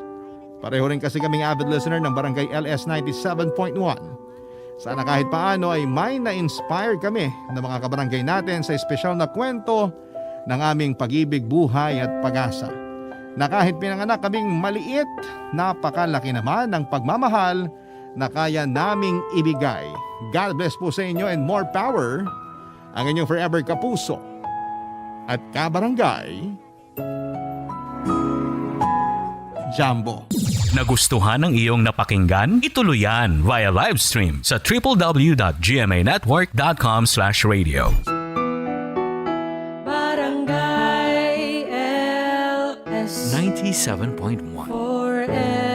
Pareho rin kasi kaming avid listener ng Barangay LS 97.1. Sana kahit paano ay may na-inspire kami ng mga kabarangay natin sa espesyal na kwento ng aming pag-ibig, buhay at pag-asa. Na kahit pinanganak kaming maliit, napakalaki naman ng pagmamahal na kaya naming ibigay. God bless po sa inyo and more power ang inyong forever kapuso at kabarangay, Jambo. Nagustuhan ng iyong napakinggan? Ituloy yan via live stream sa www.gmanetwork.com/radio. Barangay LS 97.1 forever.